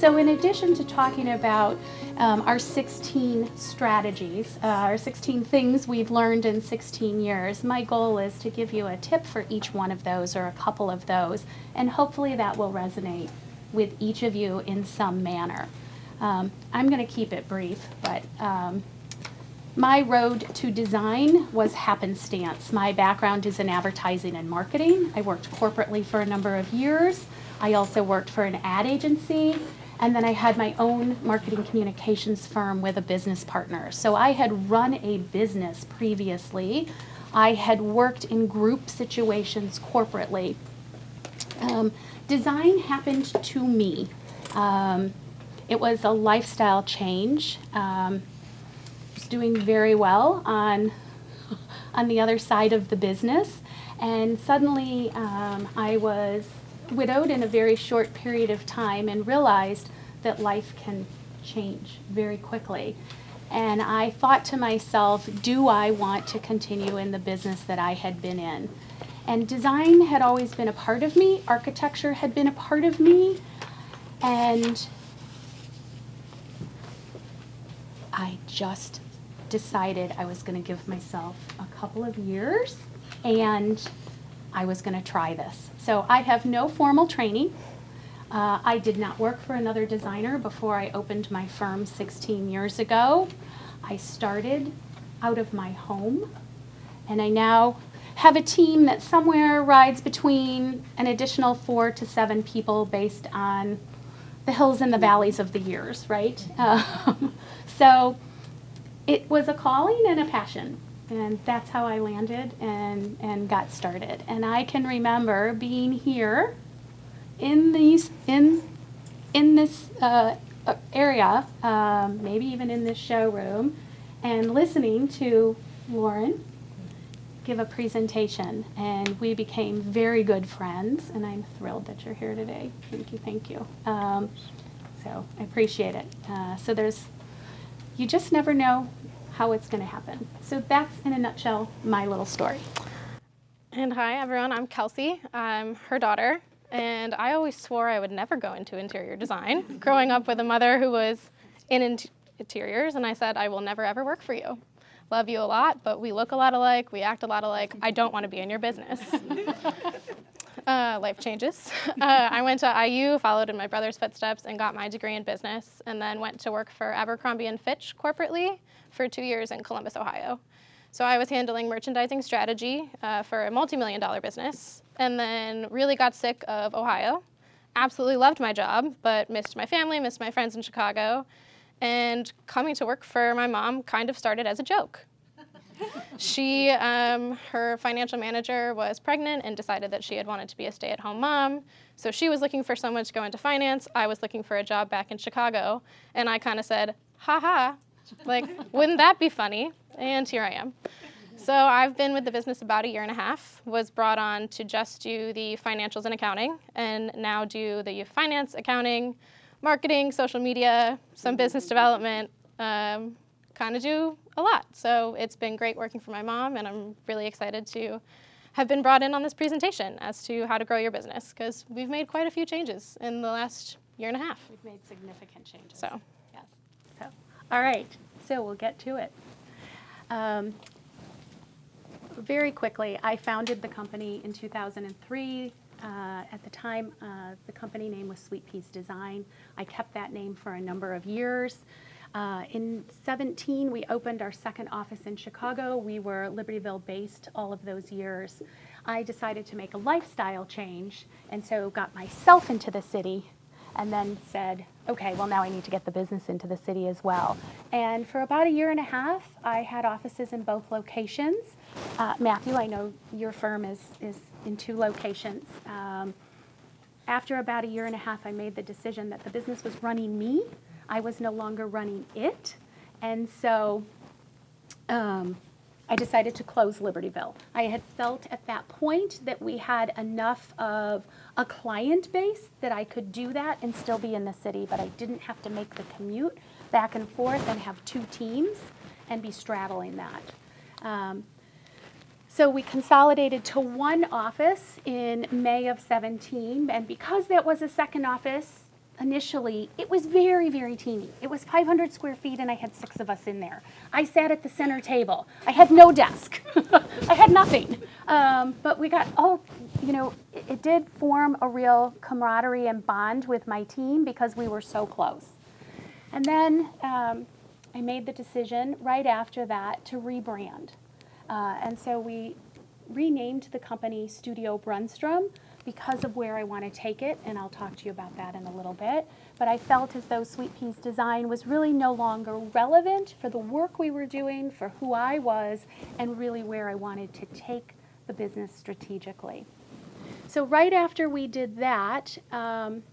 So in addition to talking about our 16 strategies, our 16 things we've learned in 16 years, my goal is to give you a tip for each one of those or a couple of those, and hopefully that will resonate with each of you in some manner. I'm going to keep it brief, but my road to design was happenstance. My background is in advertising and marketing. I worked corporately for a number of years. I also worked for an ad agency, and then I had my own marketing communications firm with a business partner. So I had run a business previously. I had worked in group situations corporately. Design happened to me. It was a lifestyle change. Was doing very well on the other side of the business, and suddenly I was widowed in a very short period of time and realized that life can change very quickly. And I thought to myself, do I want to continue in the business that I had been in? And design had always been a part of me, architecture had been a part of me, and I just decided I was going to give myself a couple of years and I was going to try this. So I have no formal training. I did not work for another designer before I opened my firm 16 years ago. I started out of my home, and I now have a team that somewhere rides between an additional 4 to 7 people based on the hills and the valleys of the years, right? So it was a calling and a passion, and that's how I landed and got started. And I can remember being here in this area, maybe even in this showroom, and listening to Lauren give a presentation, and we became very good friends, and I'm thrilled that you're here today. Thank you. So I appreciate it. You just never know how it's going to happen. So that's, in a nutshell, my little story. And hi, everyone. I'm Kelsey. I'm her daughter, and I always swore I would never go into interior design. Growing up with a mother who was in interiors, and I said, I will never, ever work for you. Love you a lot, but we look a lot alike, we act a lot alike. I don't want to be in your business. Life changes. I went to IU, followed in my brother's footsteps, and got my degree in business, and then went to work for Abercrombie & Fitch corporately for 2 years in Columbus, Ohio. So I was handling merchandising strategy for a multi-million-dollar business, and then really got sick of Ohio. Absolutely loved my job, but missed my family, missed my friends in Chicago, and coming to work for my mom kind of started as a joke. She, her financial manager was pregnant and decided that she had wanted to be a stay-at-home mom. So she was looking for someone to go into finance. I was looking for a job back in Chicago. And I kind of said, ha ha, like, wouldn't that be funny? And here I am. So I've been with the business about 1.5 years, was brought on to just do the financials and accounting, and now do the finance, accounting, marketing, social media, some business development, kind of do a lot. So it's been great working for my mom, and I'm really excited to have been brought in on this presentation as to how to grow your business, because we've made quite a few changes in the last 1.5 years. We've made significant changes. So, yes. So, all right. So we'll get to it. Very quickly, I founded the company in 2003. At the time, the company name was Sweet Peas Design. I kept that name for a number of years. In 2017, we opened our second office in Chicago. We were Libertyville based all of those years. I decided to make a lifestyle change, and so got myself into the city, and then said, okay, well, now I need to get the business into the city as well. And for about 1.5 years, I had offices in both locations. Matthew, I know your firm is in 2 locations. After about 1.5 years, I made the decision that the business was running me. I was no longer running it. And so I decided to close Libertyville. I had felt at that point that we had enough of a client base that I could do that and still be in the city, but I didn't have to make the commute back and forth and have 2 teams and be straddling that. So we consolidated to 1 office in May of 2017, and because that was a second office, initially, it was very, very teeny. It was 500 square feet and I had 6 of us in there. I sat at the center table. I had no desk. I had nothing. But we got, it did form a real camaraderie and bond with my team because we were so close. And then I made the decision right after that to rebrand. And so we renamed the company Studio Brunstrum because of where I want to take it, and I'll talk to you about that in a little bit. But I felt as though Sweet Pea's design was really no longer relevant for the work we were doing, for who I was, and really where I wanted to take the business strategically. So right after we did that,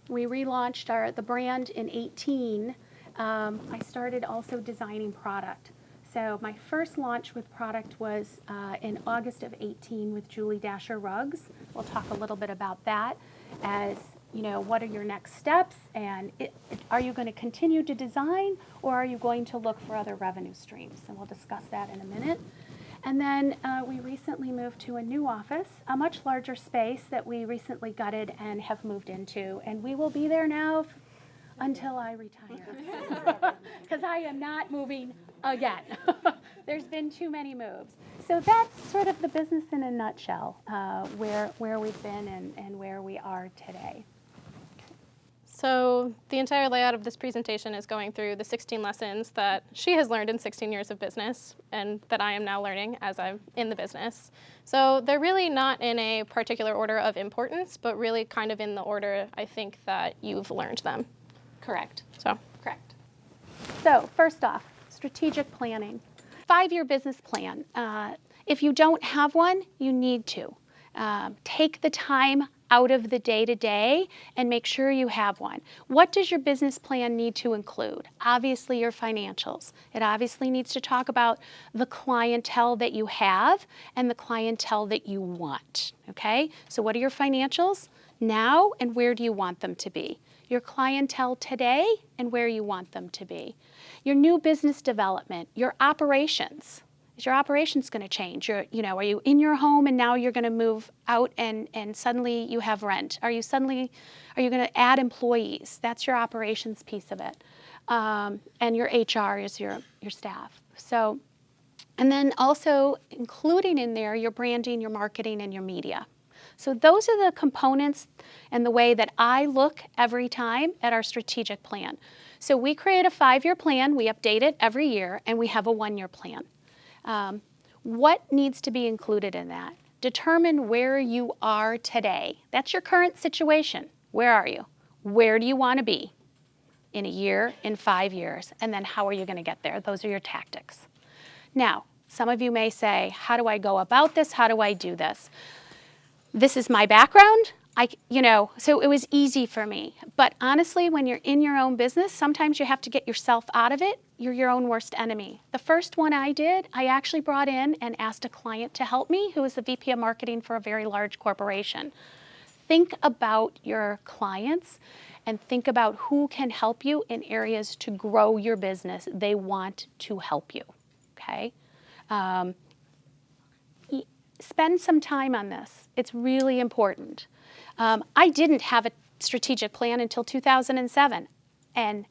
we relaunched the brand in 2018. I started also designing product. So my first launch with product was in August of 2018 with Julie Dasher Rugs. We'll talk a little bit about that as, what are your next steps, and are you going to continue to design, or are you going to look for other revenue streams? And we'll discuss that in a minute. And then we recently moved to a new office, a much larger space that we recently gutted and have moved into. And we will be there now until I retire, because I am not moving again. There's been too many moves. So that's sort of the business in a nutshell, where we've been and where we are today. So the entire layout of this presentation is going through the 16 lessons that she has learned in 16 years of business and that I am now learning as I'm in the business. So they're really not in a particular order of importance, but really kind of in the order I think that you've learned them. Correct. Correct. So first off, strategic planning. 5-year business plan. If you don't have one, you need to. Take the time out of the day-to-day and make sure you have one. What does your business plan need to include? Obviously your financials. It obviously needs to talk about the clientele that you have and the clientele that you want, okay? So what are your financials now and where do you want them to be? Your clientele today and where you want them to be. Your new business development, your operations. Is your operations going to change? Are you in your home and now you're going to move out and suddenly you have rent? Are you going to add employees? That's your operations piece of it. And your HR is your staff. So, and then also including in there your branding, your marketing, and your media. So those are the components and the way that I look every time at our strategic plan. So we create a 5-year plan, we update it every year, and we have a 1-year plan. What needs to be included in that? Determine where you are today. That's your current situation. Where are you? Where do you want to be in a year, in 5 years? And then how are you going to get there? Those are your tactics. Now, some of you may say, how do I go about this? How do I do this? This is my background. So it was easy for me. But honestly, when you're in your own business, sometimes you have to get yourself out of it. You're your own worst enemy. The first one I did, I actually brought in and asked a client to help me, who was the VP of marketing for a very large corporation. Think about your clients and think about who can help you in areas to grow your business. They want to help you, okay? Spend some time on this. It's really important. I didn't have a strategic plan until 2007, and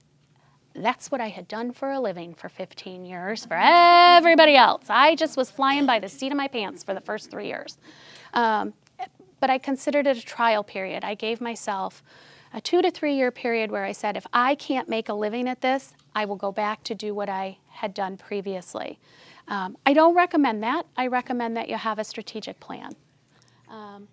that's what I had done for a living for 15 years for everybody else. I just was flying by the seat of my pants for the first 3 years. But I considered it a trial period. I gave myself a 2 to 3 year period where I said, if I can't make a living at this, I will go back to do what I had done previously. I don't recommend that. I recommend that you have a strategic plan.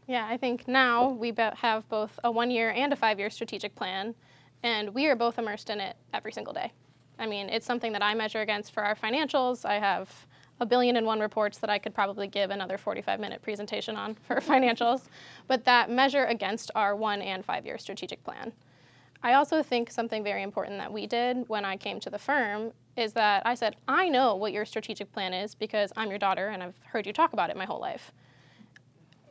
Yeah, I think now we have both a 1-year and a 5-year strategic plan, and we are both immersed in it every single day. I mean, it's something that I measure against for our financials. I have 1,000,000,001 reports that I could probably give another 45-minute presentation on for financials, but that measure against our 1 and 5-year strategic plan. I also think something very important that we did when I came to the firm is that I said, I know what your strategic plan is because I'm your daughter and I've heard you talk about it my whole life.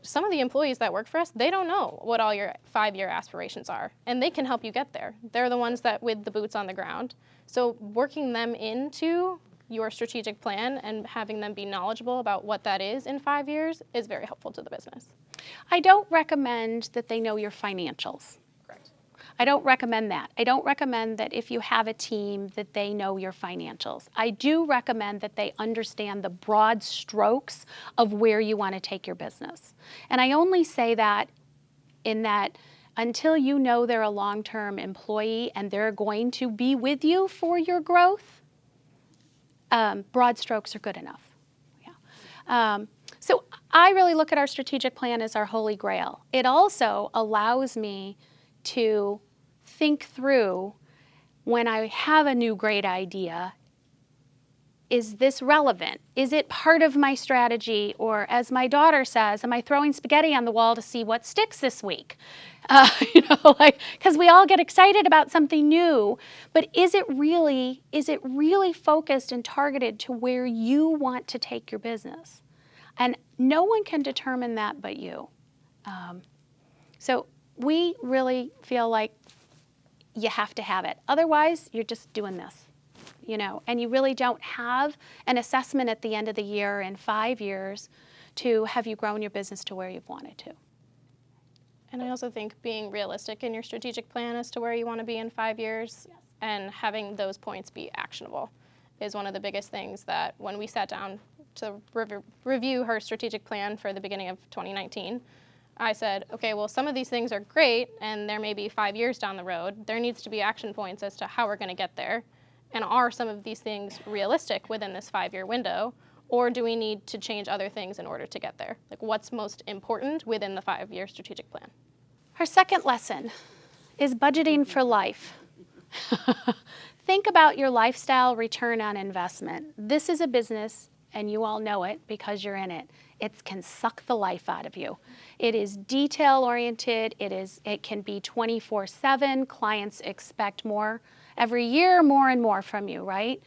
Some of the employees that work for us, they don't know what all your 5-year aspirations are, and they can help you get there. They're the ones that with the boots on the ground. So working them into your strategic plan and having them be knowledgeable about what that is in 5 years is very helpful to the business. I don't recommend that they know your financials. Correct. I don't recommend that. I don't recommend that if you have a team that they know your financials. I do recommend that they understand the broad strokes of where you want to take your business. And I only say that in that until you know they're a long-term employee and they're going to be with you for your growth, broad strokes are good enough. Yeah. So I really look at our strategic plan as our holy grail. It also allows me to think through when I have a new great idea, is this relevant? Is it part of my strategy? Or as my daughter says, am I throwing spaghetti on the wall to see what sticks this week? Because we all get excited about something new, but is it really focused and targeted to where you want to take your business? And no one can determine that but you. So we really feel like you have to have it. Otherwise, you're just doing this, and you really don't have an assessment at the end of the year in 5 years to have you grown your business to where you've wanted to. And I also think being realistic in your strategic plan as to where you want to be in 5 years, yes, and having those points be actionable is one of the biggest things that when we sat down to review her strategic plan for the beginning of 2019, I said, okay, well, some of these things are great and there may be 5 years down the road. There needs to be action points as to how we're going to get there. And are some of these things realistic within this 5-year window? Or do we need to change other things in order to get there? Like, what's most important within the 5-year strategic plan? Our second lesson is budgeting for life. Think about your lifestyle return on investment. This is a business, and you all know it because you're in it. It can suck the life out of you. It is detail-oriented. It can be 24/7. Clients expect more every year, more and more from you, right?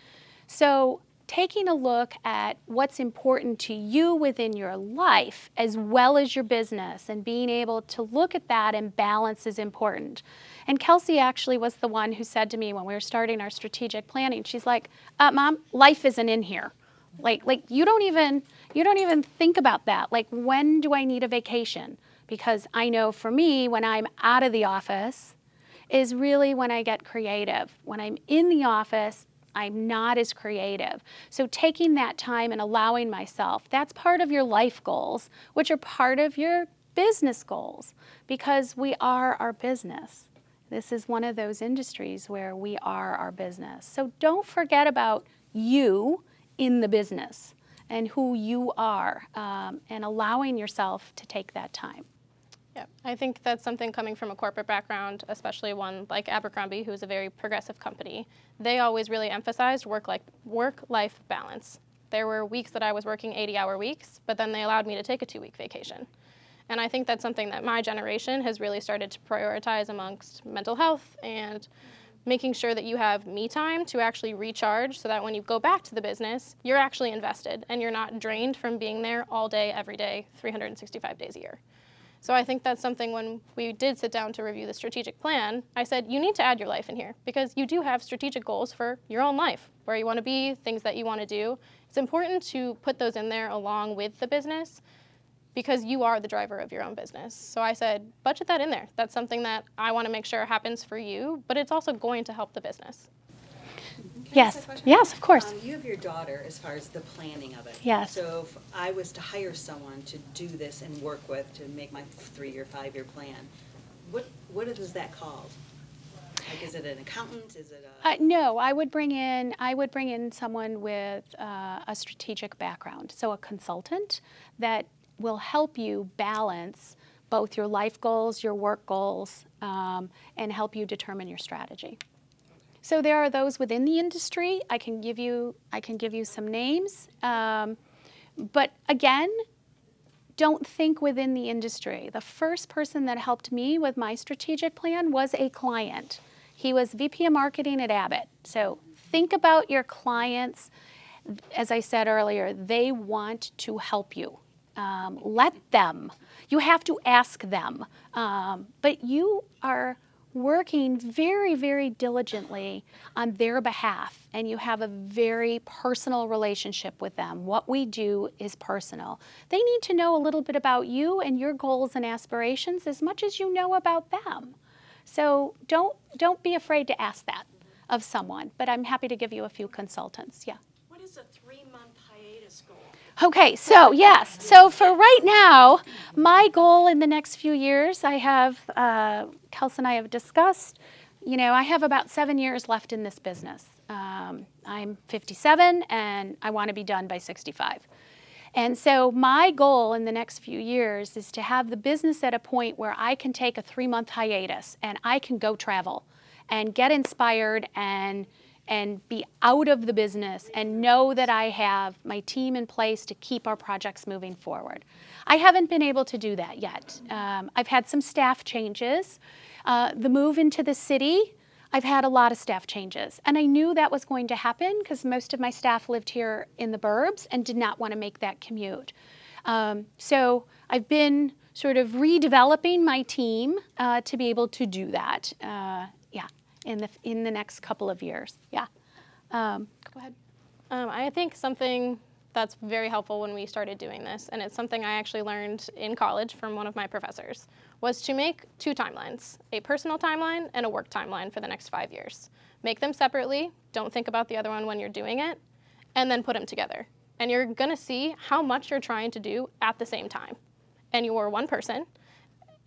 So taking a look at what's important to you within your life as well as your business and being able to look at that and balance is important. And Kelsey actually was the one who said to me when we were starting our strategic planning, she's like, Mom, life isn't in here. Like you don't even think about that. Like, when do I need a vacation? Because I know for me, when I'm out of the office is really when I get creative. When I'm in the office, I'm not as creative. So taking that time and allowing myself, that's part of your life goals, which are part of your business goals, because we are our business. This is one of those industries where we are our business. So don't forget about you in the business and who you are, and allowing yourself to take that time. Yeah, I think that's something coming from a corporate background, especially one like Abercrombie, who's a very progressive company. They always really emphasized work-life balance. There were weeks that I was working 80-hour weeks, but then they allowed me to take a 2-week vacation. And I think that's something that my generation has really started to prioritize amongst mental health and making sure that you have me time to actually recharge so that when you go back to the business, you're actually invested and you're not drained from being there all day, every day, 365 days a year. So I think that's something when we did sit down to review the strategic plan, I said, you need to add your life in here because you do have strategic goals for your own life, where you want to be, things that you want to do. It's important to put those in there along with the business because you are the driver of your own business. So I said, budget that in there. That's something that I want to make sure happens for you, but it's also going to help the business. Yes, yes, of course. You have your daughter as far as the planning of it. Yes. So if I was to hire someone to do this and work with to make my 3-year, 5-year plan, what is that called? Like, is it an accountant? Is it a? No, I would bring in someone with a strategic background, so a consultant that will help you balance both your life goals, your work goals, and help you determine your strategy. So there are those within the industry. I can give you some names, but again, don't think within the industry. The first person that helped me with my strategic plan was a client. He was VP of Marketing at Abbott. So think about your clients. As I said earlier, they want to help you. Let them. You have to ask them. But you are working very, very diligently on their behalf, and you have a very personal relationship with them. What we do is personal. They need to know a little bit about you and your goals and aspirations as much as you know about them. So don't be afraid to ask that of someone, but I'm happy to give you a few consultants. Yeah. What is a 3-month hiatus goal? Okay, so yes. So for right now, my goal in the next few years, I have, Kelsey and I have discussed, I have about 7 years left in this business. I'm 57 and I want to be done by 65. And so my goal in the next few years is to have the business at a point where I can take a 3-month hiatus and I can go travel and get inspired and be out of the business and know that I have my team in place to keep our projects moving forward. I haven't been able to do that yet. I've had some staff changes. The move into the city, I've had a lot of staff changes. And I knew that was going to happen because most of my staff lived here in the burbs and did not want to make that commute. So I've been sort of redeveloping my team to be able to do that. In the next couple of years. Yeah. Go ahead. I think something that's very helpful when we started doing this, and it's something I actually learned in college from one of my professors, was to make 2 timelines, a personal timeline and a work timeline for the next 5 years. Make them separately, don't think about the other one when you're doing it, and then put them together. And you're gonna see how much you're trying to do at the same time. And you are one person.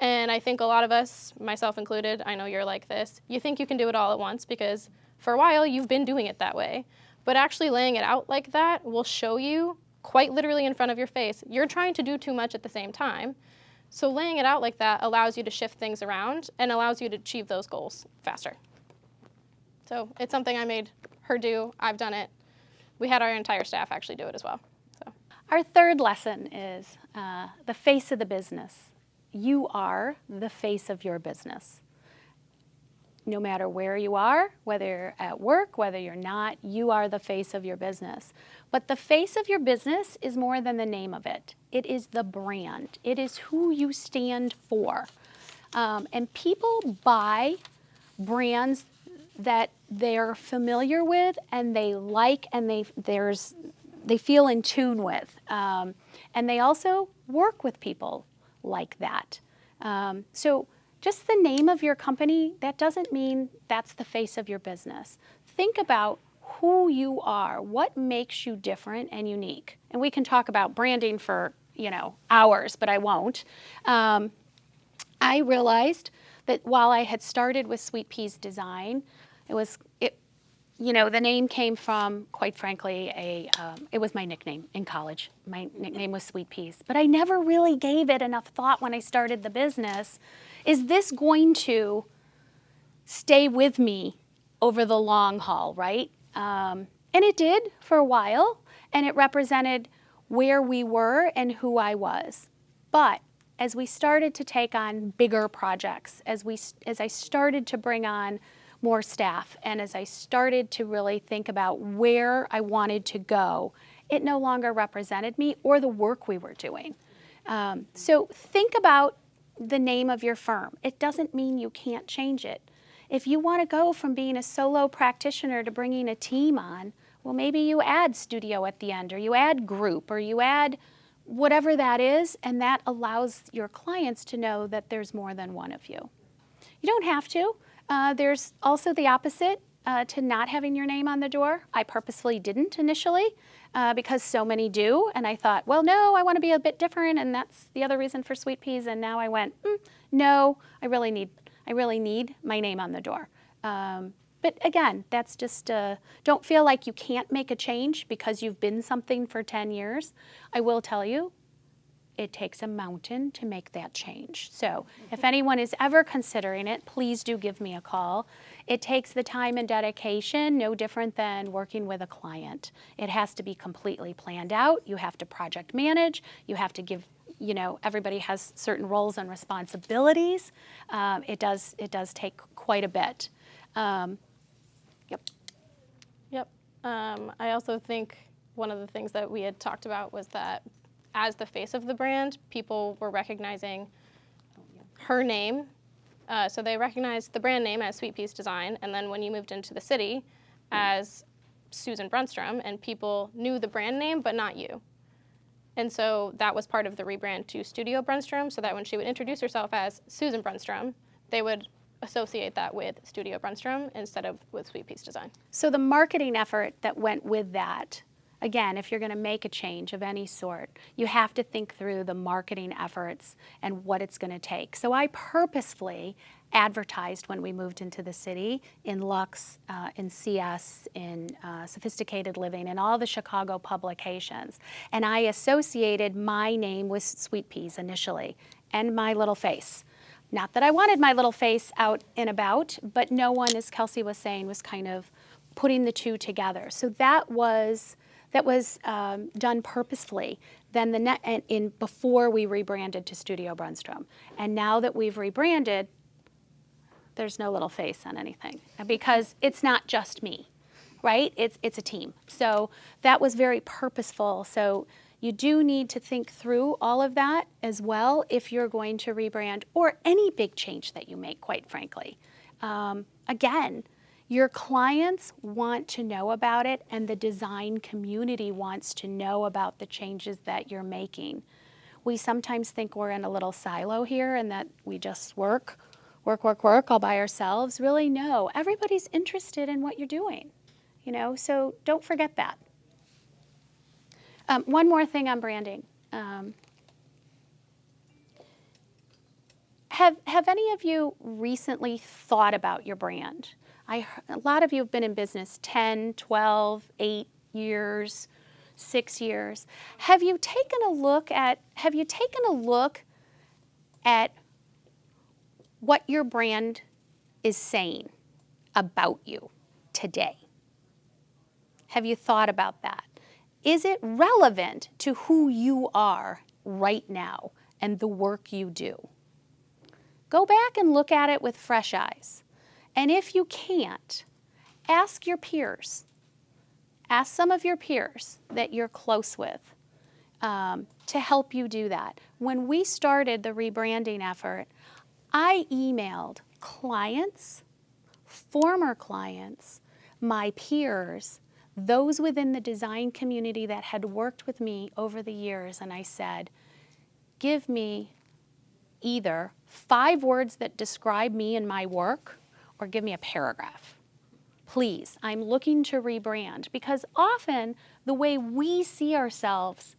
And I think a lot of us, myself included, I know you're like this, you think you can do it all at once because for a while you've been doing it that way. But actually laying it out like that will show you, quite literally in front of your face, you're trying to do too much at the same time. So laying it out like that allows you to shift things around and allows you to achieve those goals faster. So it's something I made her do. I've done it. We had our entire staff actually do it as well. So. Our third lesson is the face of the business. You are the face of your business. No matter where you are, whether you're at work, whether you're not, you are the face of your business. But the face of your business is more than the name of it. It is the brand. It is who you stand for. And people buy brands that they're familiar with and they like and they feel in tune with. And they also work with people like that. So just the name of your company, that doesn't mean that's the face of your business. Think about who you are, what makes you different and unique. And we can talk about branding for, hours, but I won't. I realized that while I had started with Sweet Peas Design, the name came from, quite frankly, it was my nickname in college. My nickname was Sweet Peas. But I never really gave it enough thought when I started the business. Is this going to stay with me over the long haul, right? And it did for a while, and it represented where we were and who I was. But as we started to take on bigger projects, as I started to bring on more staff, and as I started to really think about where I wanted to go, it no longer represented me or the work we were doing. So think about the name of your firm. It doesn't mean you can't change it. If you want to go from being a solo practitioner to bringing a team on, well, maybe you add studio at the end, or you add group, or you add whatever that is, and that allows your clients to know that there's more than one of you. You don't have to. There's also the opposite to not having your name on the door. I purposefully didn't initially because so many do, and I thought, well, no, I want to be a bit different, and that's the other reason for Sweet Peas. And now I went, no, I really need my name on the door. But again, that's just don't feel like you can't make a change because you've been something for 10 years. I will tell you, it takes a mountain to make that change. So if anyone is ever considering it, please do give me a call. It takes the time and dedication, no different than working with a client. It has to be completely planned out. You have to project manage. You have to give, everybody has certain roles and responsibilities. It does take quite a bit. Yep. I also think one of the things that we had talked about was that as the face of the brand, people were recognizing her name. So they recognized the brand name as Sweet Peas Design, and then when you moved into the city as Susan Brunstrum, and people knew the brand name, but not you. And so that was part of the rebrand to Studio Brunstrum, so that when she would introduce herself as Susan Brunstrum, they would associate that with Studio Brunstrum instead of with Sweet Peace Design. So the marketing effort that went with that, again, if you're going to make a change of any sort, you have to think through the marketing efforts and what it's going to take. So I purposefully advertised when we moved into the city in Lux, in CS, in Sophisticated Living, and all the Chicago publications. And I associated my name with Sweet Peas initially, and my little face. Not that I wanted my little face out and about, but no one, as Kelsey was saying, was kind of putting the two together. So that was done purposefully. Then before we rebranded to Studio Brunstrum, and now that we've rebranded, there's no little face on anything because it's not just me, right? It's a team. So that was very purposeful. So you do need to think through all of that as well if you're going to rebrand or any big change that you make, quite frankly. Again, your clients want to know about it, and the design community wants to know about the changes that you're making. We sometimes think we're in a little silo here and that we just work all by ourselves. Really, no. Everybody's interested in what you're doing, so don't forget that. One more thing on branding. Have any of you recently thought about your brand? A lot of you have been in business 10, 12, 8 years, 6 years. Have you taken a look at what your brand is saying about you today? Have you thought about that? Is it relevant to who you are right now and the work you do? Go back and look at it with fresh eyes. And if you can't, ask your peers. Ask some of your peers that you're close with to help you do that. When we started the rebranding effort, I emailed clients, former clients, my peers, those within the design community that had worked with me over the years, and I said, give me either 5 words that describe me and my work, or give me a paragraph. Please, I'm looking to rebrand, because often the way we see ourselves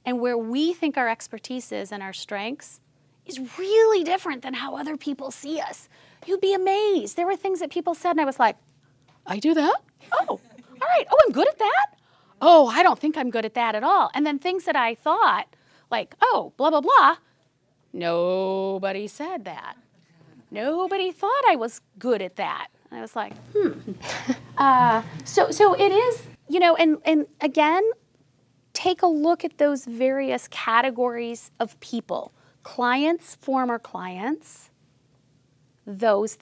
and where we think our expertise is and our strengths is really different than how other people see us. You'd be amazed. There were things that people said and I was like, I do that? Oh, all right. Oh, I'm good at that? Oh, I don't think I'm good at that at all. And then things that I thought, like, oh, blah, blah, blah, nobody said that. Nobody thought I was good at that. And I was like, So it is, and again, take a look at those various categories of people. Clients, former clients, those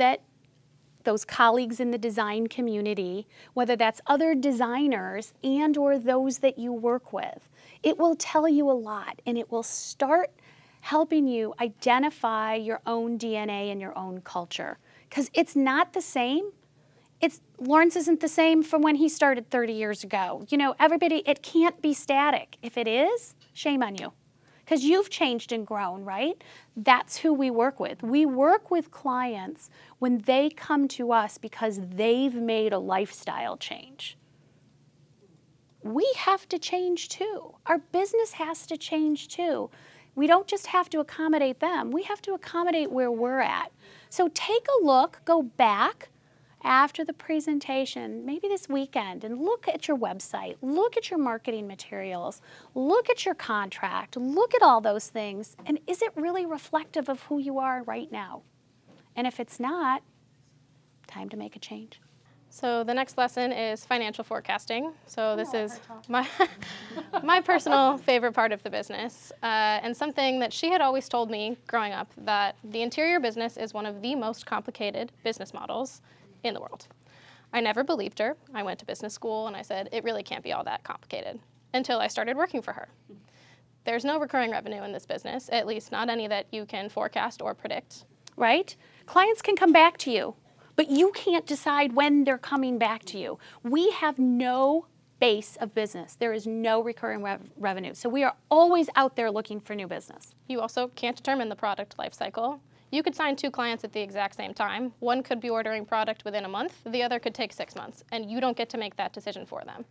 colleagues in the design community, whether that's other designers and or those that you work with. It will tell you a lot, and it will start helping you identify your own DNA and your own culture. Because it's not the same. Lawrence isn't the same from when he started 30 years ago. Everybody, it can't be static. If it is, shame on you. Because you've changed and grown, right? That's who we work with. We work with clients when they come to us because they've made a lifestyle change. We have to change too. Our business has to change too. We don't just have to accommodate them. We have to accommodate where we're at. So take a look, go back after the presentation, maybe this weekend, and look at your website, look at your marketing materials, look at your contract, look at all those things, and is it really reflective of who you are right now? And if it's not, time to make a change. So the next lesson is financial forecasting. So this is my personal favorite part of the business, and something that she had always told me growing up, that the interior business is one of the most complicated business models in the world. I never believed her. I went to business school and I said, it really can't be all that complicated, until I started working for her. There's no recurring revenue in this business, at least not any that you can forecast or predict. Right? Clients can come back to you, but you can't decide when they're coming back to you. We have no base of business. There is no recurring revenue. So we are always out there looking for new business. You also can't determine the product life cycle. You could sign 2 clients at the exact same time. One could be ordering product within a month, the other could take 6 months, and you don't get to make that decision for them.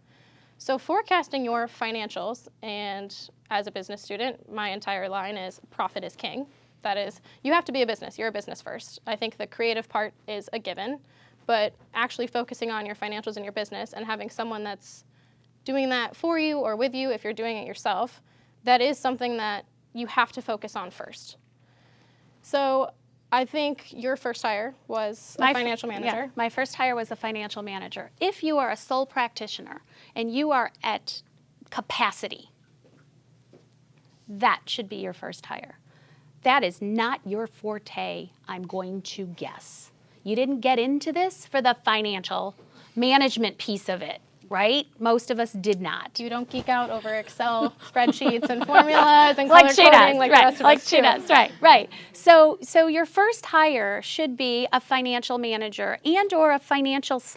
So forecasting your financials, and as a business student, my entire line is profit is king. That is, you have to be a business. You're a business first. I think the creative part is a given, but actually focusing on your financials in your business and having someone that's doing that for you or with you if you're doing it yourself, that is something that you have to focus on first. So I think your first hire was a financial manager. Yeah, my first hire was a financial manager. If you are a sole practitioner and you are at capacity, that should be your first hire. That is not your forte, I'm going to guess. You didn't get into this for the financial management piece of it, right? Most of us did not. You don't geek out over Excel spreadsheets and formulas and color Like she coding does, like right, the rest of like us she do. does, right. So your first hire should be a financial manager and or a financial /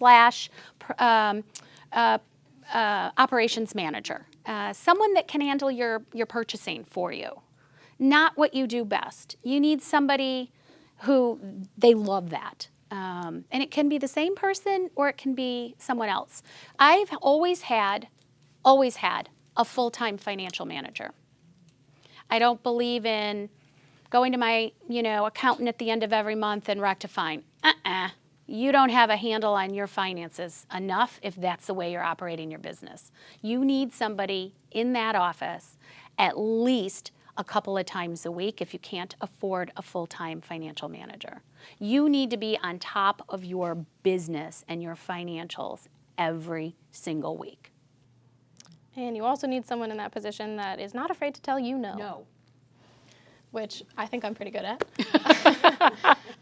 operations manager, someone that can handle your purchasing for you. Not what you do best. You need somebody who they love that. And it can be the same person or it can be someone else. I've always had a full-time financial manager. I don't believe in going to my, accountant at the end of every month and rectifying. You don't have a handle on your finances enough if that's the way you're operating your business. You need somebody in that office at least a couple of times a week if you can't afford a full-time financial manager. You need to be on top of your business and your financials every single week. And you also need someone in that position that is not afraid to tell you no. No. Which I think I'm pretty good at.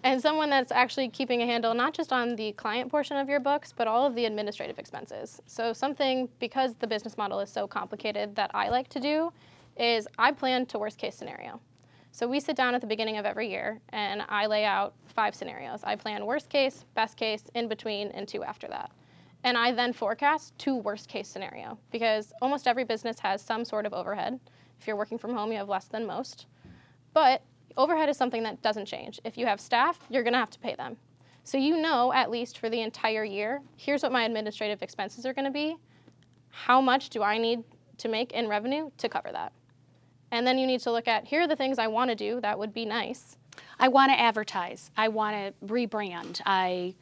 And someone that's actually keeping a handle not just on the client portion of your books, but all of the administrative expenses. So something, because the business model is so complicated, that I like to do is I plan to worst case scenario. So we sit down at the beginning of every year and I lay out 5 scenarios. I plan worst case, best case, in between, and 2 after that. And I then forecast 2 worst case scenario because almost every business has some sort of overhead. If you're working from home, you have less than most. But overhead is something that doesn't change. If you have staff, you're gonna have to pay them. So you know, at least for the entire year, here's what my administrative expenses are gonna be. How much do I need to make in revenue to cover that? And then you need to look at, here are the things I wanna do that would be nice. I wanna advertise. I wanna rebrand. I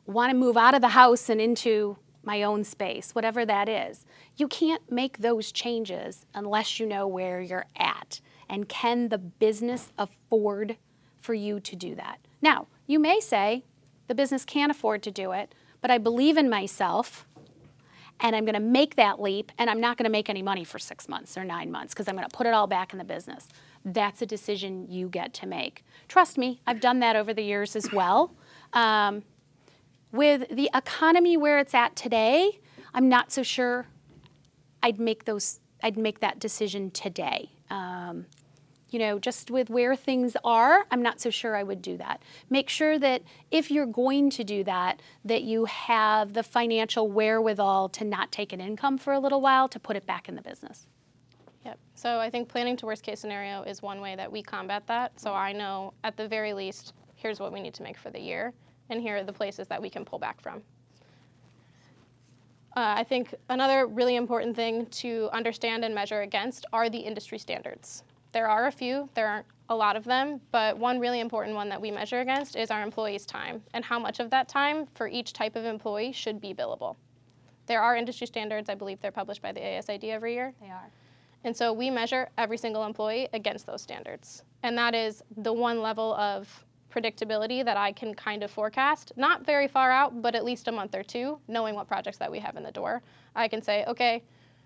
wanna move out of the house and into my own space, whatever that is. You can't make those changes unless you know where you're at. And can the business afford for you to do that? Now, you may say, the business can't afford to do it, but I believe in myself, and I'm gonna make that leap, and I'm not gonna make any money for 6 months or 9 months, because I'm gonna put it all back in the business. That's a decision you get to make. Trust me, I've done that over the years as well. With the economy where it's at today, I'm not so sure I'd make that decision today. Just with where things are, I'm not so sure I would do that. Make sure that if you're going to do that, that you have the financial wherewithal to not take an income for a little while to put it back in the business. Yep. So I think planning to worst case scenario is one way that we combat that. So I know at the very least, here's what we need to make for the year, and here are the places that we can pull back from. I think another really important thing to understand and measure against are the industry standards. There are a few, there aren't a lot of them, but one really important one that we measure against is our employees' time and how much of that time for each type of employee should be billable. There are industry standards, I believe they're published by the ASID every year. They are. And so we measure every single employee against those standards. And that is the one level of predictability that I can kind of forecast, not very far out, but at least a month or 2, knowing what projects that we have in the door. I can say, okay,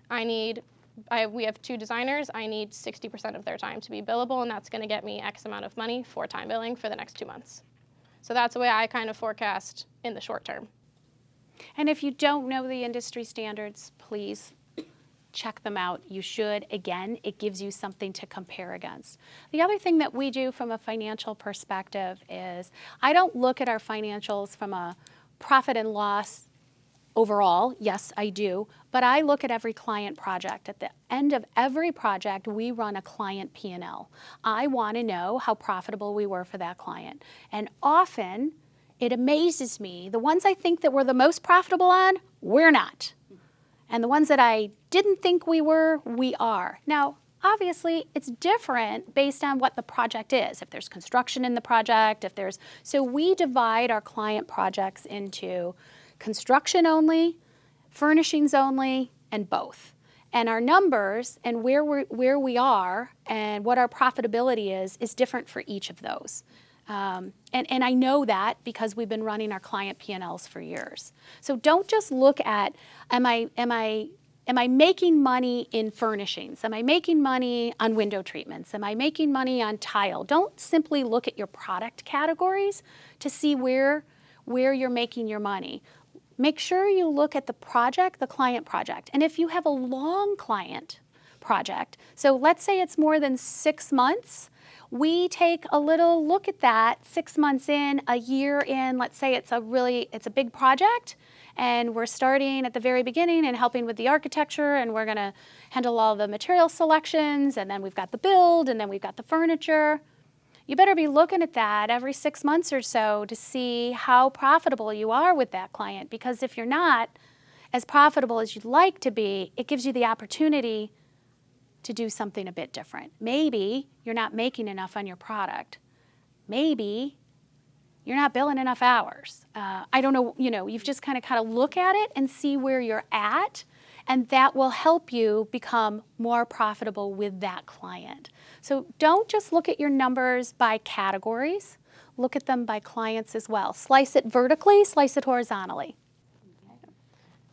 we have 2 designers, I need 60% of their time to be billable, and that's gonna get me X amount of money for time billing for the next 2 months. So that's the way I kind of forecast in the short term. And if you don't know the industry standards, please check them out. You should. Again, it gives you something to compare against. The other thing that we do from a financial perspective is I don't look at our financials from a profit and loss overall, yes, I do, but I look at every client project. At the end of every project, we run a client P&L. I want to know how profitable we were for that client. And often, it amazes me, the ones I think that we're the most profitable on, we're not. And the ones that I didn't think we were, we are. Now, obviously, it's different based on what the project is. If there's construction in the project, so we divide our client projects into construction only, furnishings only, and both. And our numbers and where we are and what our profitability is different for each of those. And I know that because we've been running our client P&Ls for years. So don't just look at, am I making money in furnishings? Am I making money on window treatments? Am I making money on tile? Don't simply look at your product categories to see where you're making your money. Make sure you look at the project, the client project. And if you have a long client project, so let's say it's more than 6 months, we take a little look at that 6 months in, a year in. Let's say it's a big project, and we're starting at the very beginning and helping with the architecture, and we're going to handle all the material selections, and then we've got the build, and then we've got the furniture. You better be looking at that every 6 months or so to see how profitable you are with that client, because if you're not as profitable as you'd like to be, it gives you the opportunity to do something a bit different. Maybe you're not making enough on your product. Maybe you're not billing enough hours. I don't know, you've just kind of look at it and see where you're at, and that will help you become more profitable with that client. So don't just look at your numbers by categories, look at them by clients as well. Slice it vertically, slice it horizontally.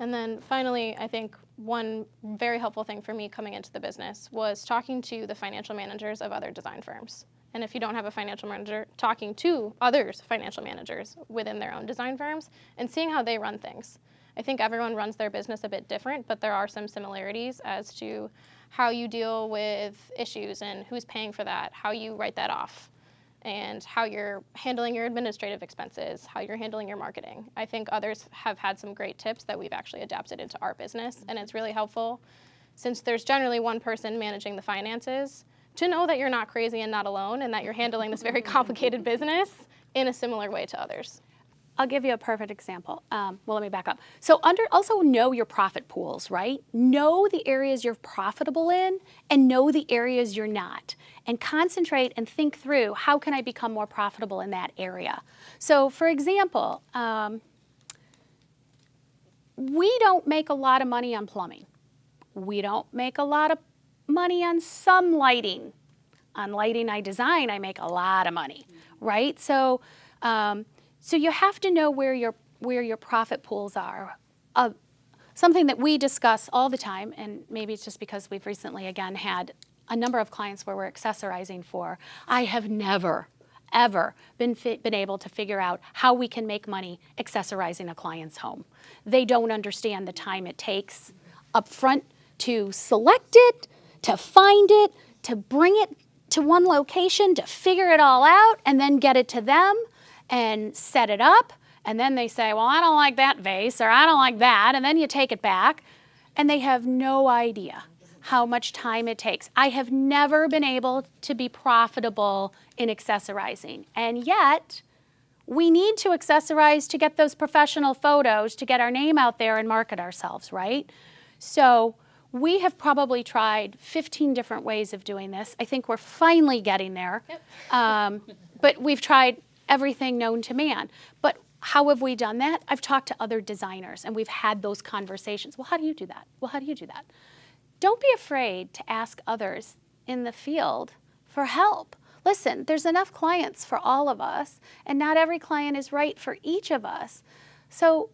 And then finally, I think one very helpful thing for me coming into the business was talking to the financial managers of other design firms. And if you don't have a financial manager, talking to others financial managers within their own design firms and seeing how they run things. I think everyone runs their business a bit different, but there are some similarities as to how you deal with issues and who's paying for that, how you write that off, and how you're handling your administrative expenses, how you're handling your marketing. I think others have had some great tips that we've actually adapted into our business, and it's really helpful, since there's generally one person managing the finances, to know that you're not crazy and not alone, and that you're handling this very complicated business in a similar way to others. I'll give you a perfect example. Let me back up. So also know your profit pools, right? Know the areas you're profitable in and know the areas you're not. And concentrate and think through, how can I become more profitable in that area? So for example, we don't make a lot of money on plumbing. We don't make a lot of money on some lighting. On lighting I design, I make a lot of money, right? So you have to know where your profit pools are. Something that we discuss all the time, and maybe it's just because we've recently again had a number of clients where we're accessorizing for. I have never, ever been able to figure out how we can make money accessorizing a client's home. They don't understand the time it takes up front to select it, to find it, to bring it to one location, to figure it all out, and then get it to them and set it up, and then they say, well, I don't like that vase, or I don't like that, and then you take it back, and they have no idea how much time it takes. I have never been able to be profitable in accessorizing, and yet we need to accessorize to get those professional photos, to get our name out there and market ourselves, right? So we have probably tried 15 different ways of doing this. I think we're finally getting there, but we've tried everything known to man. But how have we done that? I've talked to other designers and we've had those conversations. Well, how do you do that? Well, how do you do that? Don't be afraid to ask others in the field for help. Listen, there's enough clients for all of us, and not every client is right for each of us. So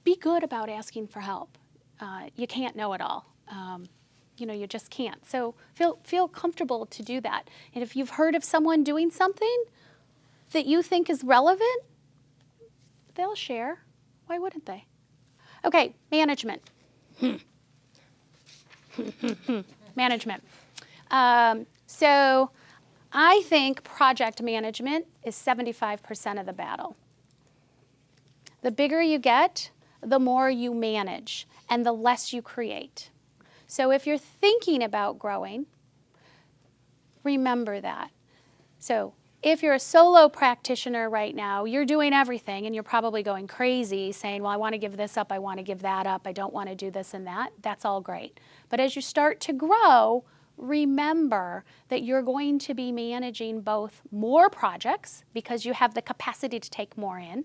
be good about asking for help. You can't know it all. You just can't. So feel comfortable to do that. And if you've heard of someone doing something that you think is relevant, they'll share. Why wouldn't they? Okay, management. Management. So I think project management is 75% of the battle. The bigger you get, the more you manage and the less you create. So if you're thinking about growing, remember that. So if you're a solo practitioner right now, you're doing everything and you're probably going crazy saying, well, I want to give this up, I want to give that up, I don't want to do this and that. That's all great. But as you start to grow, remember that you're going to be managing both more projects because you have the capacity to take more in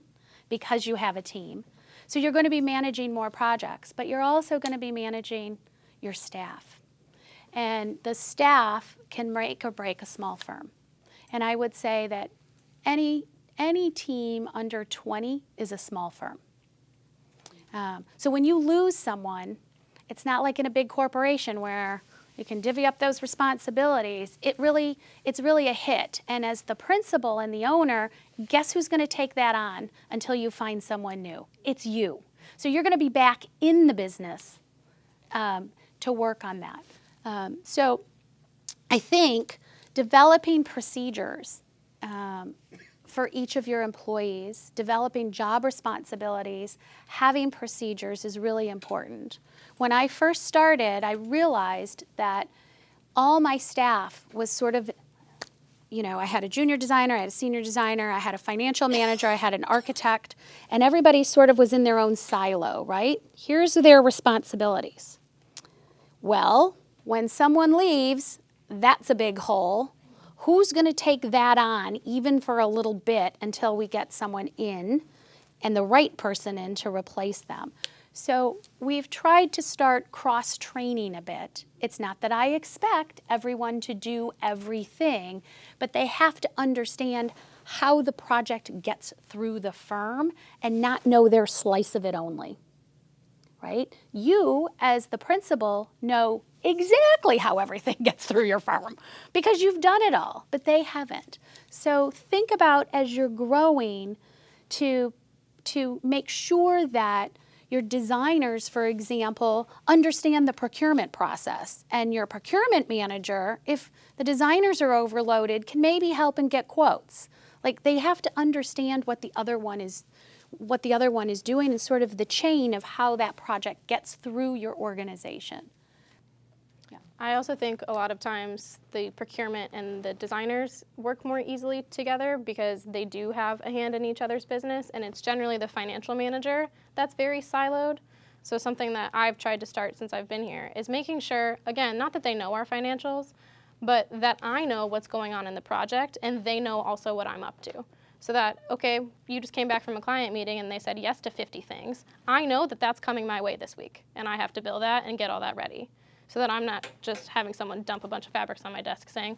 because you have a team. So you're going to be managing more projects, but you're also going to be managing your staff. And the staff can make or break a small firm. And I would say that any team under 20 is a small firm. So when you lose someone, it's not like in a big corporation where you can divvy up those responsibilities. It's really a hit. And as the principal and the owner, guess who's going to take that on until you find someone new? It's you. So you're going to be back in the business to work on that. So I think developing procedures for each of your employees, developing job responsibilities, having procedures is really important. When I first started, I realized that all my staff was sort of, I had a junior designer, I had a senior designer, I had a financial manager, I had an architect, and everybody sort of was in their own silo, right? Here's their responsibilities. Well, when someone leaves, that's a big hole. Who's going to take that on even for a little bit until we get someone in and the right person in to replace them? So we've tried to start cross-training a bit. It's not that I expect everyone to do everything, but they have to understand how the project gets through the firm and not know their slice of it only, right? You, as the principal, know exactly how everything gets through your firm because you've done it all, but they haven't. So think about as you're growing to make sure that your designers, for example, understand the procurement process, and your procurement manager, if the designers are overloaded, can maybe help and get quotes. Like they have to understand what the other one is doing and sort of the chain of how that project gets through your organization. I also think a lot of times the procurement and the designers work more easily together because they do have a hand in each other's business, and it's generally the financial manager that's very siloed. So something that I've tried to start since I've been here is making sure, again, not that they know our financials, but that I know what's going on in the project and they know also what I'm up to. So that, okay, you just came back from a client meeting and they said yes to 50 things. I know that that's coming my way this week, and I have to bill that and get all that ready. So that I'm not just having someone dump a bunch of fabrics on my desk saying,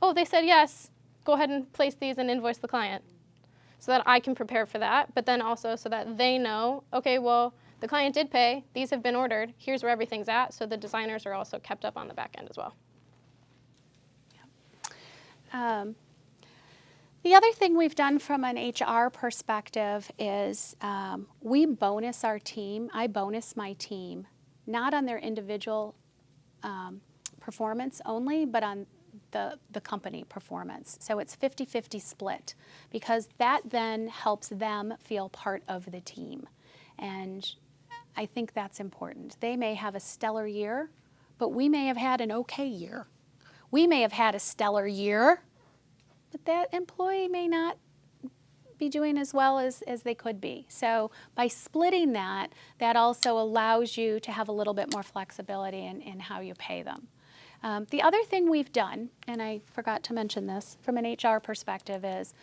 oh, they said yes, go ahead and place these and invoice the client. So that I can prepare for that, but then also so that they know, okay, well, the client did pay, these have been ordered, here's where everything's at, so the designers are also kept up on the back end as well. The other thing we've done from an HR perspective is we bonus our team. I bonus my team, not on their individual performance only, but on the company performance. So it's 50-50 split because that then helps them feel part of the team. And I think that's important. They may have a stellar year, but we may have had an okay year. We may have had a stellar year, but that employee may not be doing as well as they could be. So by splitting that also allows you to have a little bit more flexibility in how you pay them. The other thing we've done, and I forgot to mention this from an HR perspective, is,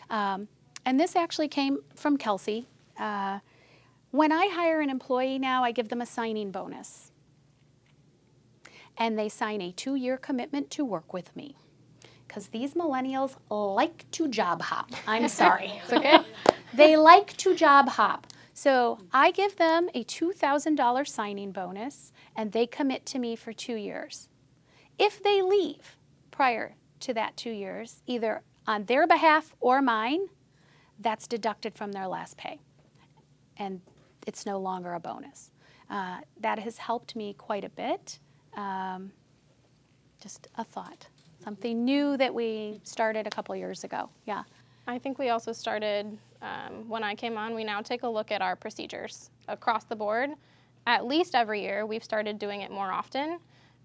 and this actually came from Kelsey, when I hire an employee now, I give them a signing bonus. And they sign a 2-year commitment to work with me. Because these millennials like to job hop. I'm sorry. It's okay. They like to job hop. So I give them a $2,000 signing bonus, and they commit to me for 2 years. If they leave prior to that 2 years, either on their behalf or mine, that's deducted from their last pay. And it's no longer a bonus. That has helped me quite a bit. Just a thought. Something new that we started a couple years ago. Yeah. I think we also started, when I came on, we now take a look at our procedures across the board. At least every year, we've started doing it more often,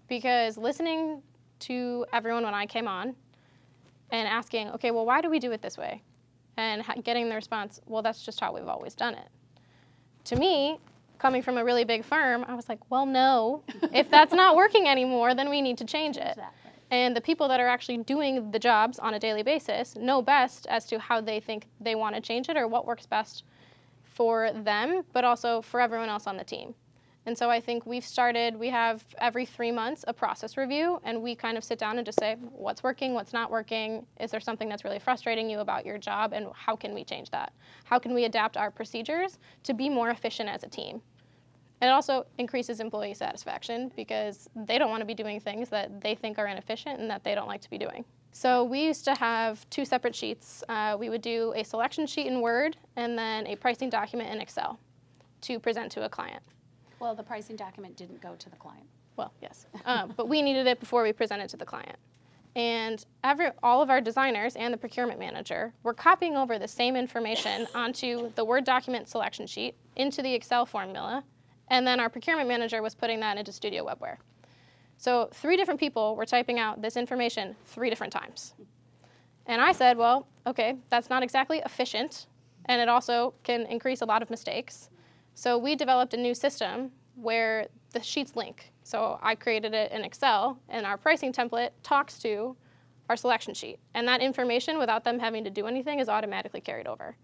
because listening to everyone when I came on and asking, okay, well, why do we do it this way? And getting the response, well, that's just how we've always done it. To me, coming from a really big firm, I was like, well, no, if that's not working anymore, then we need to change it. Exactly. And the people that are actually doing the jobs on a daily basis know best as to how they think they want to change it or what works best for them, but also for everyone else on the team. And so I think we have every 3 months a process review, and we kind of sit down and just say, what's working, what's not working? Is there something that's really frustrating you about your job, and how can we change that? How can we adapt our procedures to be more efficient as a team? And it also increases employee satisfaction, because they don't want to be doing things that they think are inefficient and that they don't like to be doing. So we used to have 2 separate sheets. We would do a selection sheet in Word and then a pricing document in Excel to present to a client. Well, the pricing document didn't go to the client. Well, yes, but we needed it before we presented to the client. And all of our designers and the procurement manager were copying over the same information onto the Word document selection sheet into the Excel formula, and then our procurement manager was putting that into Studio Webware. So 3 different people were typing out this information 3 different times. And I said, well, okay, that's not exactly efficient, and it also can increase a lot of mistakes. So we developed a new system where the sheets link. So I created it in Excel, and our pricing template talks to our selection sheet. And that information, without them having to do anything, is automatically carried over.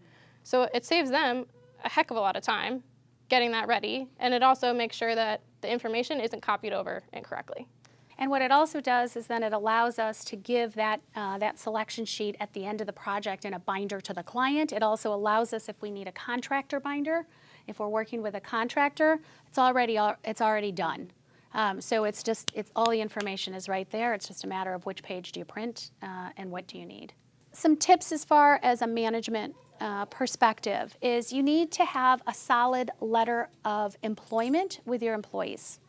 So it saves them a heck of a lot of time getting that ready, and it also makes sure that the information isn't copied over incorrectly. And what it also does is then it allows us to give that selection sheet at the end of the project in a binder to the client. It also allows us, if we need a contractor binder, if we're working with a contractor, it's already done. So it's all the information is right there. It's just a matter of which page do you print and what do you need. Some tips as far as a management perspective is you need to have a solid letter of employment with your employees.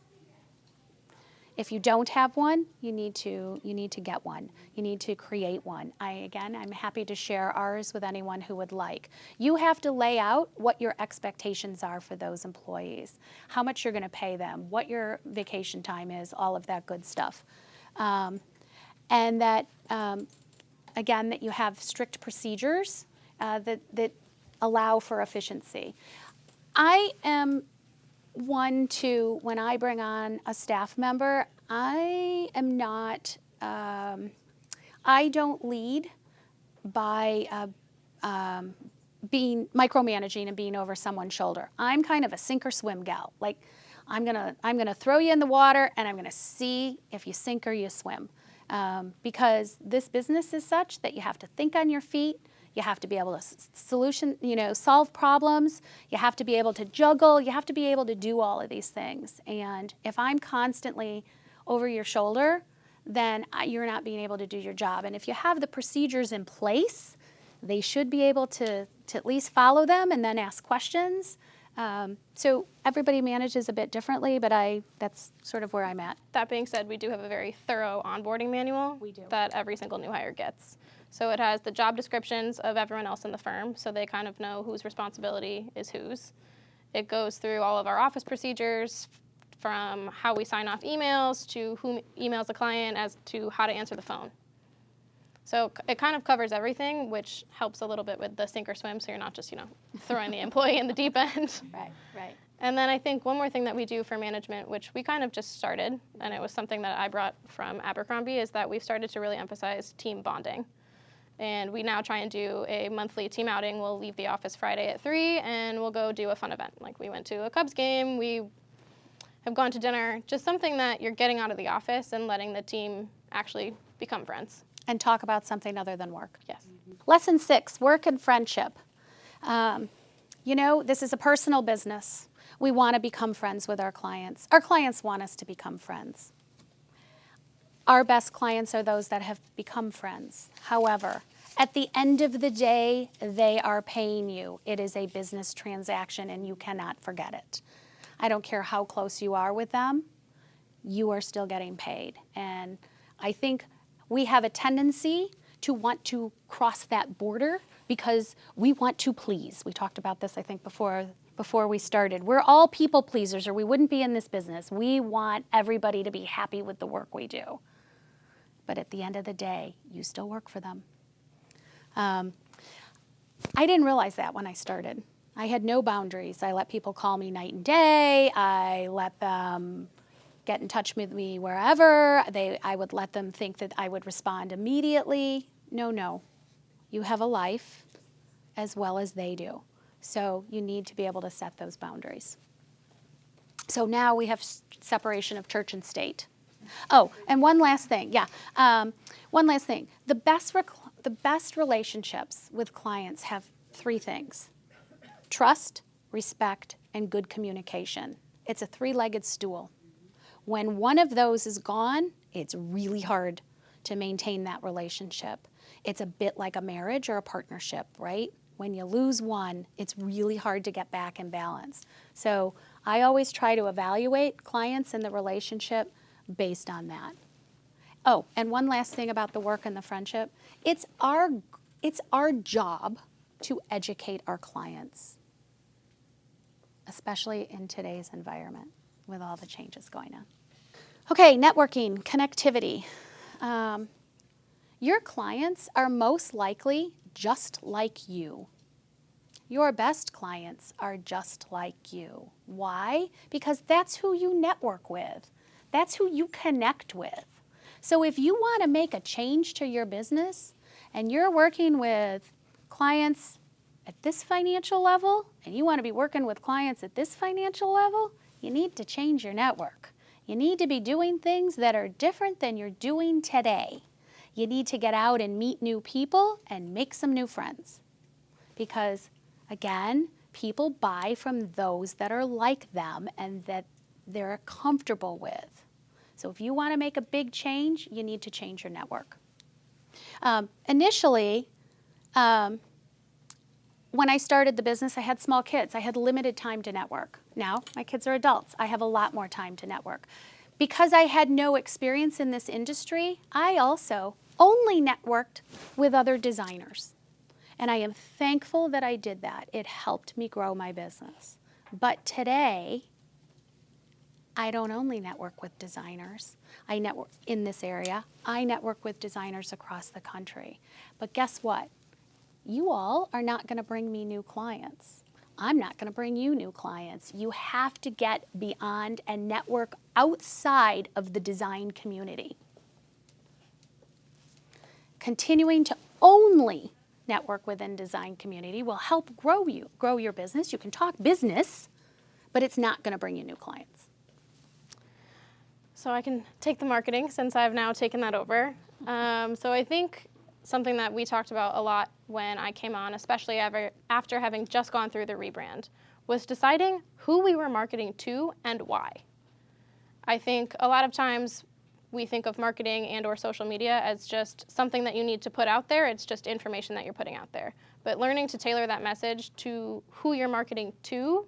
If you don't have one, you need to get one. You need to create one. I'm happy to share ours with anyone who would like. You have to lay out what your expectations are for those employees, how much you're going to pay them, what your vacation time is, all of that good stuff. And that, again, that you have strict procedures that allow for efficiency. I am one to, when I bring on a staff member, I am not, I don't lead by being micromanaging and being over someone's shoulder. I'm kind of a sink or swim gal. Like, I'm gonna throw you in the water, and I'm gonna see if you sink or you swim, because this business is such that you have to think on your feet. You have to be able to solve problems. You have to be able to juggle. You have to be able to do all of these things. And if I'm constantly over your shoulder, then you're not being able to do your job. And if you have the procedures in place, they should be able to at least follow them and then ask questions. So everybody manages a bit differently, but that's sort of where I'm at. That being said, we do have a very thorough onboarding manual that every single new hire gets. So it has the job descriptions of everyone else in the firm, so they kind of know whose responsibility is whose. It goes through all of our office procedures, from how we sign off emails to who emails the client as to how to answer the phone. So it kind of covers everything, which helps a little bit with the sink or swim, so you're not just, throwing the employee in the deep end. Right. And then I think one more thing that we do for management, which we kind of just started, and it was something that I brought from Abercrombie, is that we've started to really emphasize team bonding. And we now try and do a monthly team outing. We'll leave the office Friday at 3, and we'll go do a fun event. Like, we went to a Cubs game, we have gone to dinner, just something that you're getting out of the office and letting the team actually become friends. And talk about something other than work. Yes. Lesson 6, work and friendship. This is a personal business. We want to become friends with our clients. Our clients want us to become friends. Our best clients are those that have become friends. However, at the end of the day, they are paying you. It is a business transaction, and you cannot forget it. I don't care how close you are with them, you are still getting paid. And I think we have a tendency to want to cross that border because we want to please. We talked about this, I think, before we started. We're all people pleasers or we wouldn't be in this business. We want everybody to be happy with the work we do. But at the end of the day, you still work for them. I didn't realize that when I started. I had no boundaries. I let people call me night and day. I let them get in touch with me wherever. I would let them think that I would respond immediately. No. You have a life as well as they do. So you need to be able to set those boundaries. So now we have separation of church and state. Oh, and one last thing. One last thing. The best relationships with clients have 3 things: trust, respect, and good communication. It's a 3-legged stool. When one of those is gone, it's really hard to maintain that relationship. It's a bit like a marriage or a partnership, right? When you lose one, it's really hard to get back in balance. So I always try to evaluate clients and the relationship based on that. Oh, and one last thing about the work and the friendship. It's our job to educate our clients, especially in today's environment with all the changes going on. Okay, networking, connectivity. Your clients are most likely just like you. Your best clients are just like you. Why? Because that's who you network with. That's who you connect with. So if you want to make a change to your business and you're working with clients at this financial level and you want to be working with clients at this financial level, you need to change your network. You need to be doing things that are different than you're doing today. You need to get out and meet new people and make some new friends. Because, again, people buy from those that are like them and that they're comfortable with. So if you want to make a big change, you need to change your network. Initially, when I started the business, I had small kids. I had limited time to network. Now, my kids are adults. I have a lot more time to network. Because I had no experience in this industry, I also only networked with other designers. And I am thankful that I did that. It helped me grow my business. But today, I don't only network with designers. I network in this area. I network with designers across the country. But guess what? You all are not going to bring me new clients. I'm not going to bring you new clients. You have to get beyond and network outside of the design community. Continuing to only network within design community will help grow your business. You can talk business, but it's not going to bring you new clients. So I can take the marketing since I've now taken that over. So I think something that we talked about a lot when I came on, especially after having just gone through the rebrand, was deciding who we were marketing to and why. I think a lot of times we think of marketing and or social media as just something that you need to put out there. It's just information that you're putting out there. But learning to tailor that message to who you're marketing to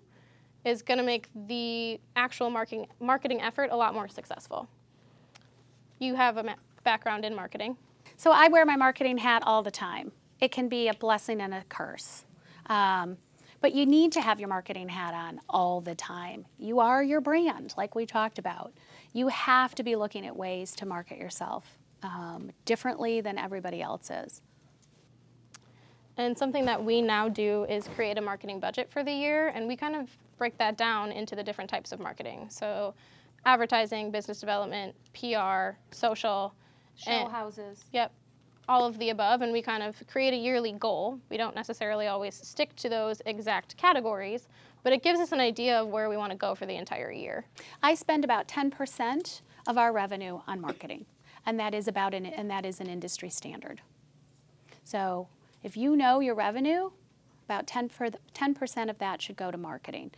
is going to make the actual marketing effort a lot more successful. You have a background in marketing. So I wear my marketing hat all the time. It can be a blessing and a curse. But you need to have your marketing hat on all the time. You are your brand, like we talked about. You have to be looking at ways to market yourself differently than everybody else is. And something that we now do is create a marketing budget for the year, and we kind of break that down into the different types of marketing. So advertising, business development, PR, social. Show houses. Yep, all of the above, and we kind of create a yearly goal. We don't necessarily always stick to those exact categories, but it gives us an idea of where we want to go for the entire year. I spend about 10% of our revenue on marketing, and that is an industry standard. So if you know your revenue, about 10% of that should go to marketing.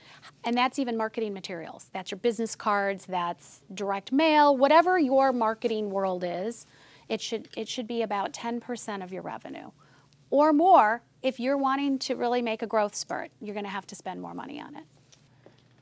And that's even marketing materials. That's your business cards, that's direct mail, whatever your marketing world is, it should be about 10% of your revenue. Or more if you're wanting to really make a growth spurt. You're going to have to spend more money on it.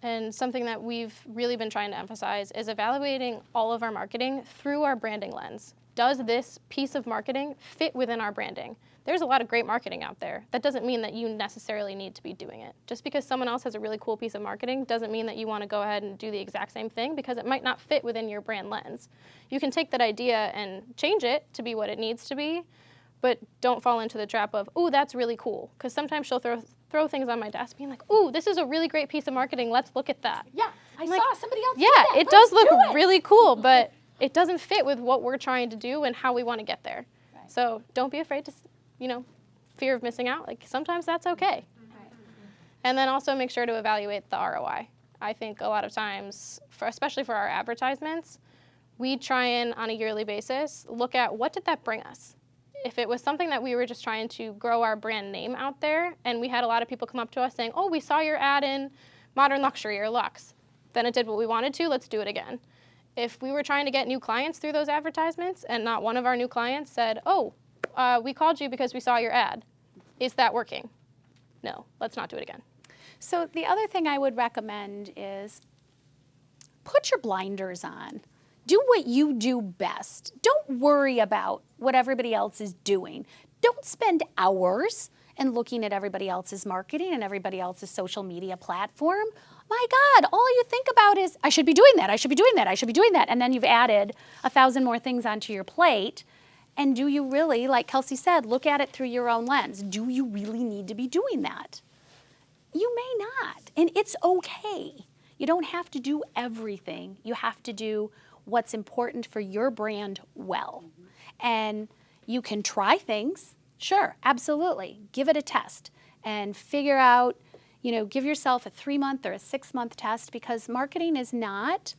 And something that we've really been trying to emphasize is evaluating all of our marketing through our branding lens. Does this piece of marketing fit within our branding? There's a lot of great marketing out there. That doesn't mean that you necessarily need to be doing it. Just because someone else has a really cool piece of marketing doesn't mean that you want to go ahead and do the exact same thing, because it might not fit within your brand lens. You can take that idea and change it to be what it needs to be, but don't fall into the trap of, ooh, that's really cool. Because sometimes she'll throw things on my desk being like, ooh, this is a really great piece of marketing. Let's look at that. Yeah, I like, saw somebody else do Yeah, that. it does look do it. really cool, but it doesn't fit with what we're trying to do and how we want to get there. Right. So don't be afraid to, fear of missing out. Like, sometimes that's okay. And then also make sure to evaluate the ROI. I think a lot of times, especially for our advertisements, we try and, on a yearly basis, look at what did that bring us. If it was something that we were just trying to grow our brand name out there, and we had a lot of people come up to us saying, oh, we saw your ad in Modern Luxury or Luxe, then it did what we wanted to, let's do it again. If we were trying to get new clients through those advertisements and not one of our new clients said, oh, we called you because we saw your ad, is that working? No, let's not do it again. So the other thing I would recommend is put your blinders on. Do what you do best. Don't worry about what everybody else is doing. Don't spend hours and looking at everybody else's marketing and everybody else's social media platform. My God, all you think about is, I should be doing that, I should be doing that, I should be doing that. And then you've added 1,000 more things onto your plate. And do you really, like Kelsey said, look at it through your own lens? Do you really need to be doing that? You may not, and it's okay. You don't have to do everything. You have to do what's important for your brand well. And you can try things, sure, absolutely. Give it a test and figure out, give yourself a 3-month or a 6-month test, because marketing is not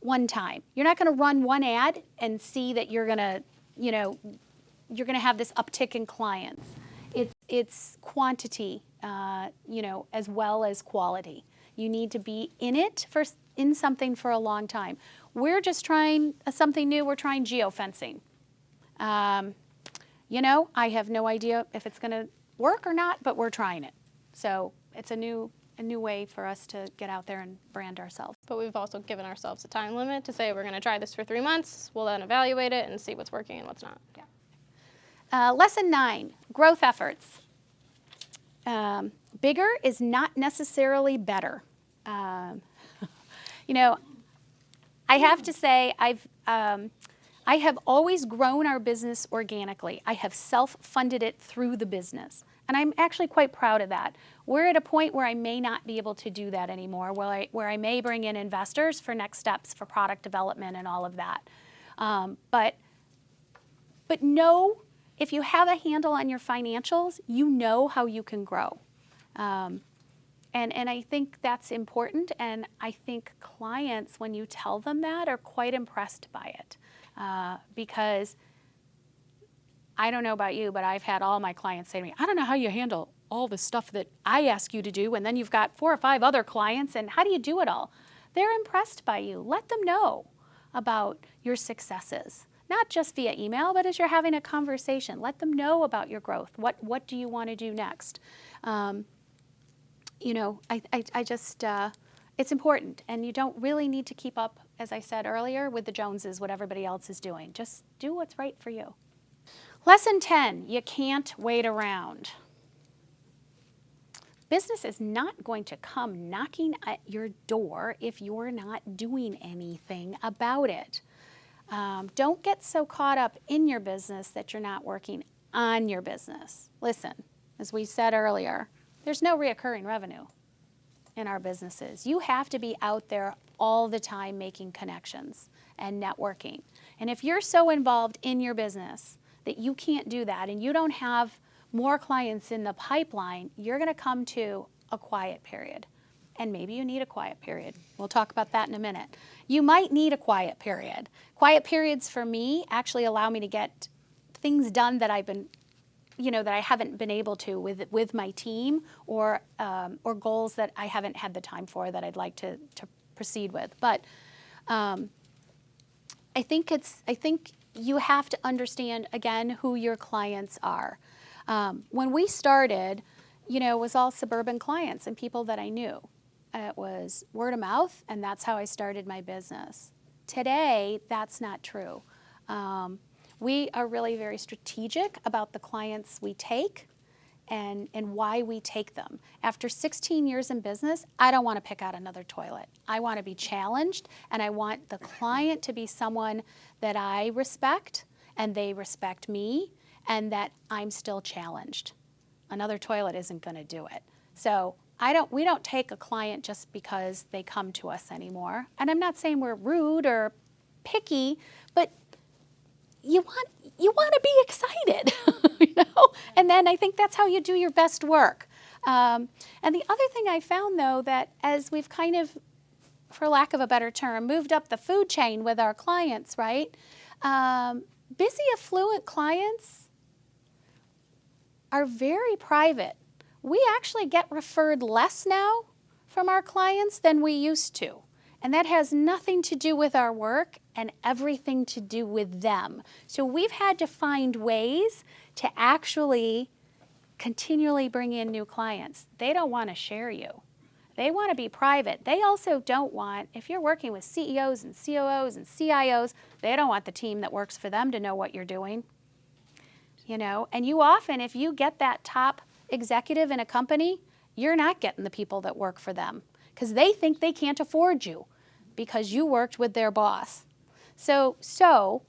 one time. You're not going to run one ad and see that you're going to have this uptick in clients. It's quantity, as well as quality. You need to be in something for a long time. We're just trying something new. We're trying geofencing. I have no idea if it's going to work or not, but we're trying it. So it's a new way for us to get out there and brand ourselves. But we've also given ourselves a time limit to say we're going to try this for 3 months. We'll then evaluate it and see what's working and what's not. Yeah. Lesson 9, growth efforts. Bigger is not necessarily better. I have to say I have always grown our business organically. I have self-funded it through the business. And I'm actually quite proud of that. We're at a point where I may not be able to do that anymore, where I may bring in investors for next steps, for product development and all of that. But know, if you have a handle on your financials, you know how you can grow. And I think that's important, and I think clients, when you tell them that, are quite impressed by it. Because I don't know about you, but I've had all my clients say to me, I don't know how you handle all the stuff that I ask you to do, and then you've got 4 or 5 other clients, and how do you do it all? They're impressed by you. Let them know about your successes, not just via email, but as you're having a conversation. Let them know about your growth. What do you want to do next? It's important, and you don't really need to keep up, as I said earlier, with the Joneses, what everybody else is doing. Just do what's right for you. Lesson 10, you can't wait around. Business is not going to come knocking at your door if you're not doing anything about it. Don't get so caught up in your business that you're not working on your business. Listen, as we said earlier, there's no reoccurring revenue in our businesses. You have to be out there all the time making connections and networking. And if you're so involved in your business that you can't do that and you don't have more clients in the pipeline, you're going to come to a quiet period. And maybe you need a quiet period. We'll talk about that in a minute. You might need a quiet period. Quiet periods for me actually allow me to get things done that I've been, that I haven't been able to with my team, or goals that I haven't had the time for that I'd like to proceed with. But I think you have to understand, again, who your clients are. When we started, it was all suburban clients and people that I knew. It was word of mouth, and that's how I started my business. Today, that's not true. We are really very strategic about the clients we take and why we take them. After 16 years in business, I don't want to pick out another toilet. I want to be challenged, and I want the client to be someone that I respect, and they respect me, and that I'm still challenged. Another toilet isn't going to do it. So we don't take a client just because they come to us anymore. And I'm not saying we're rude or picky, but you want to be excited, you know? And then I think that's how you do your best work. And the other thing I found, though, that as we've kind of, for lack of a better term, moved up the food chain with our clients, right? Busy, affluent clients are very private. We actually get referred less now from our clients than we used to. And that has nothing to do with our work and everything to do with them. So we've had to find ways to actually continually bring in new clients. They don't want to share you. They want to be private. They also don't want, if you're working with CEOs and COOs and CIOs, they don't want the team that works for them to know what you're doing. You know, and you often, if you get that top executive in a company, you're not getting the people that work for them because they think they can't afford you because you worked with their boss. So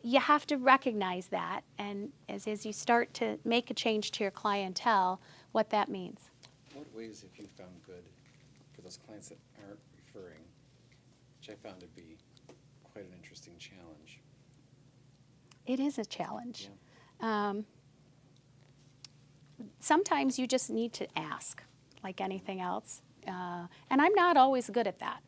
you have to recognize that, and as you start to make a change to your clientele, what that means. What ways have you found good for those clients that aren't referring, which I found to be quite an interesting challenge? It is a challenge. Yeah. Sometimes you just need to ask, like anything else. And I'm not always good at that.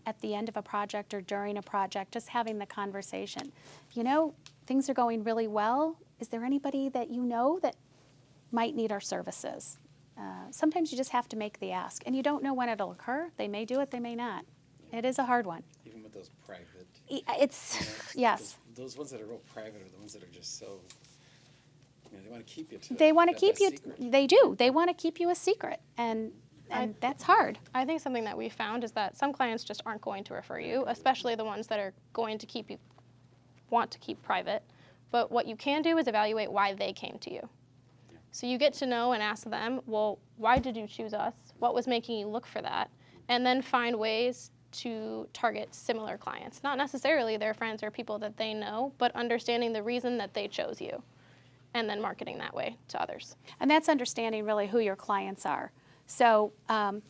At the end of a project or during a project, just having the conversation. You know, things are going really well. Is there anybody that you know that might need our services? Sometimes you just have to make the ask. And you don't know when it'll occur. They may do it, they may not. It is a hard one. Even with those private. It's, yes. Those ones that are real private are the ones that are just so, you know, they want to keep you to They want to that keep you, secret. they do. They want to keep you a secret. And that's hard. I think something that we found is that some clients just aren't going to refer you, especially the ones that are going to want to keep private. But what you can do is evaluate why they came to you. So you get to know and ask them, well, why did you choose us? What was making you look for that? And then find ways to target similar clients. Not necessarily their friends or people that they know, but understanding the reason that they chose you and then marketing that way to others. And that's understanding really who your clients are. So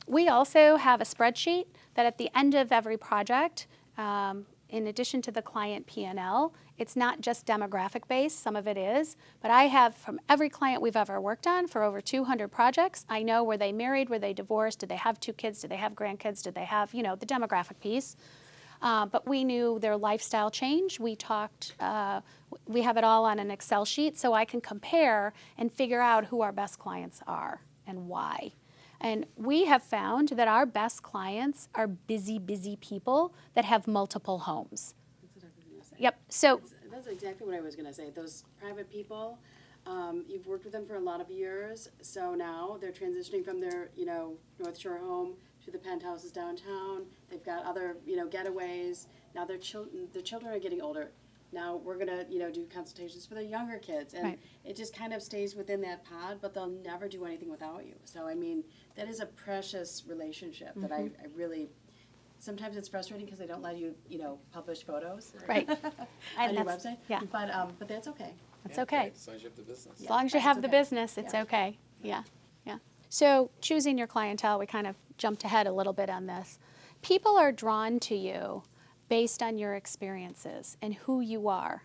we also have a spreadsheet that at the end of every project, in addition to the client P&L, it's not just demographic based, some of it is, but I have from every client we've ever worked on for over 200 projects, I know were they married, were they divorced, did they have 2 kids, did they have grandkids, did they have, you know, the demographic piece. But we knew their lifestyle change. We talked, we have it all on an Excel sheet so I can compare and figure out who our best clients are and why. And we have found that our best clients are busy, busy people that have multiple homes. That's what I was going to say. Yep. So That's exactly what I was going to say. Those private people, you've worked with them for a lot of years, so now they're transitioning from their, you know, North Shore home to the penthouses downtown. They've got other, you know, getaways. Now their children are getting older. Now we're going to, you know, do consultations for the younger kids. And Right. it just kind of stays within that pod, but they'll never do anything without you. So, I mean, that is a precious relationship that I really, sometimes it's frustrating because they don't let you, you know, publish photos. right. On And your that's- website. Yeah, But that's okay. that's Yeah, okay. right, as long as you have the business. As long as you Right, have it's the okay. business, it's Yeah. okay. Yeah, yeah. So choosing your clientele, we kind of jumped ahead a little bit on this. People are drawn to you based on your experiences and who you are.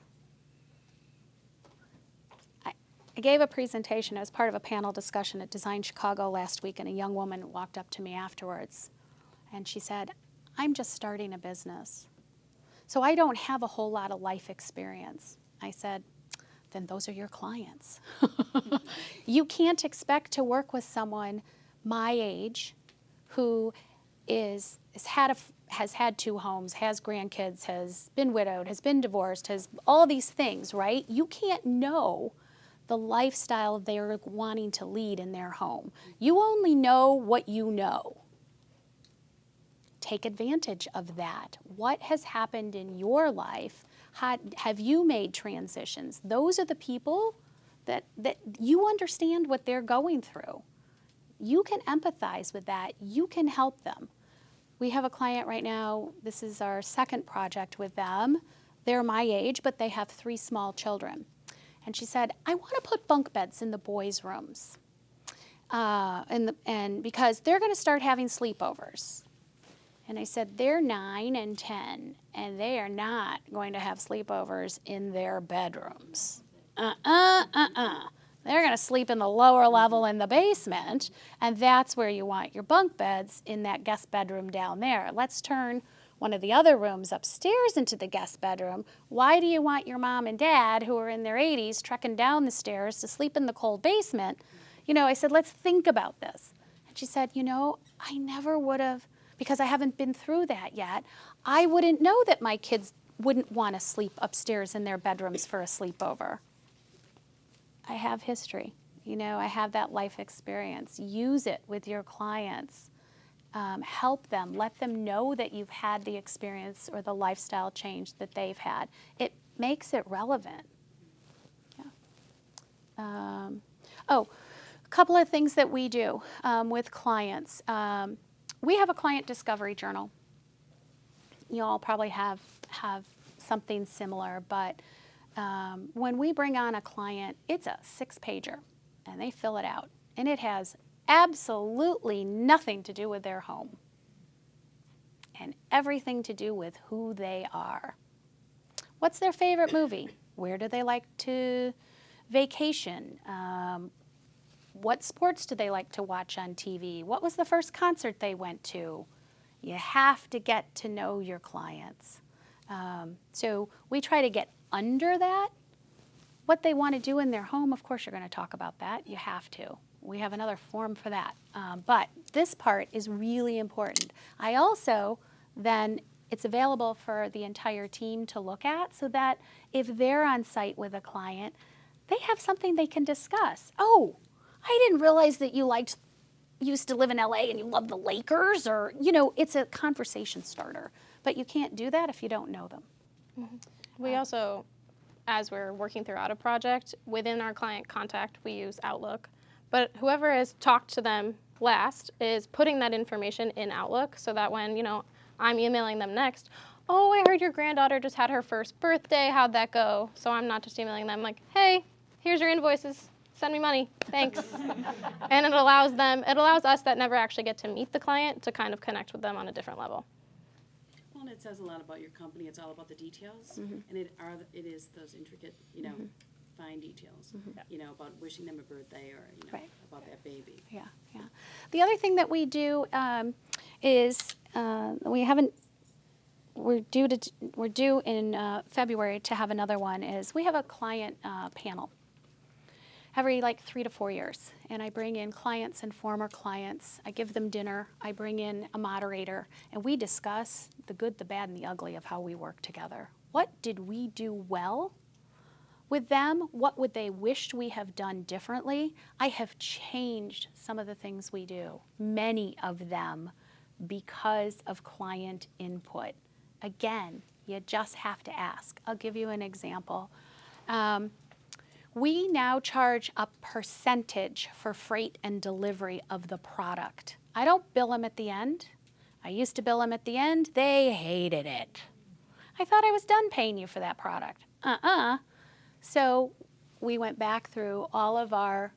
I gave a presentation as part of a panel discussion at Design Chicago last week, and a young woman walked up to me afterwards, and she said, I'm just starting a business, so I don't have a whole lot of life experience. I said, then those are your clients. You can't expect to work with someone my age who has had 2 homes, has grandkids, has been widowed, has been divorced, has all these things, right? You can't know the lifestyle they're wanting to lead in their home. You only know what you know. Take advantage of that. What has happened in your life? Have you made transitions? Those are the people that you understand what they're going through. You can empathize with that. You can help them. We have a client right now, this is our second project with them. They're my age, but they have 3 small children. And she said, I want to put bunk beds in the boys' rooms. And because they're going to start having sleepovers. And I said, they're 9 and 10, and they are not going to have sleepovers in their bedrooms. They're going to sleep in the lower level in the basement, and that's where you want your bunk beds, in that guest bedroom down there. Let's turn one of the other rooms upstairs into the guest bedroom. Why do you want your mom and dad, who are in their 80s, trekking down the stairs to sleep in the cold basement? You know, I said, let's think about this. And she said, you know, I never would have, because I haven't been through that yet, I wouldn't know that my kids wouldn't want to sleep upstairs in their bedrooms for a sleepover. I have history. You know, I have that life experience. Use it with your clients. Help them. Let them know that you've had the experience or the lifestyle change that they've had. It makes it relevant. Yeah. A couple of things that we do with clients. We have a client discovery journal. You all probably have something similar, but when we bring on a client, it's a 6-pager, and they fill it out, and it has absolutely nothing to do with their home and everything to do with who they are. What's their favorite movie? Where do they like to vacation? What sports do they like to watch on TV? What was the first concert they went to? You have to get to know your clients. So we try to get under that. What they want to do in their home, of course you're going to talk about that. You have to. We have another form for that. But this part is really important. I also then, it's available for the entire team to look at, so that if they're on site with a client, they have something they can discuss. Oh, I didn't realize that you used to live in LA and you love the Lakers, or, you know, it's a conversation starter. But you can't do that if you don't know them. Mm-hmm. We also, as we're working throughout a project, within our client contact, we use Outlook. But whoever has talked to them last is putting that information in Outlook, so that when, you know, I'm emailing them next, oh, I heard your granddaughter just had her first birthday, how'd that go? So I'm not just emailing them like, hey, here's your invoices, send me money, thanks. And it allows us that never actually get to meet the client to kind of connect with them on a different level. Well, and it says a lot about your company. It's all about the details, and it is those intricate, you know, fine details. You know, about wishing them a birthday, or, you know, Right. about that baby. Yeah, yeah. The other thing that we do is we're due in February to have another one. Is we have a client panel every 3 to 4 years, and I bring in clients and former clients. I give them dinner. I bring in a moderator, and we discuss the good, the bad, and the ugly of how we work together. What did we do well with them? What would they wished we have done differently? I have changed some of the things we do, many of them, because of client input. Again, you just have to ask. I'll give you an example. We now charge a percentage for freight and delivery of the product. I don't bill them at the end. I used to bill them at the end. They hated it. I thought I was done paying you for that product. So we went back through all of our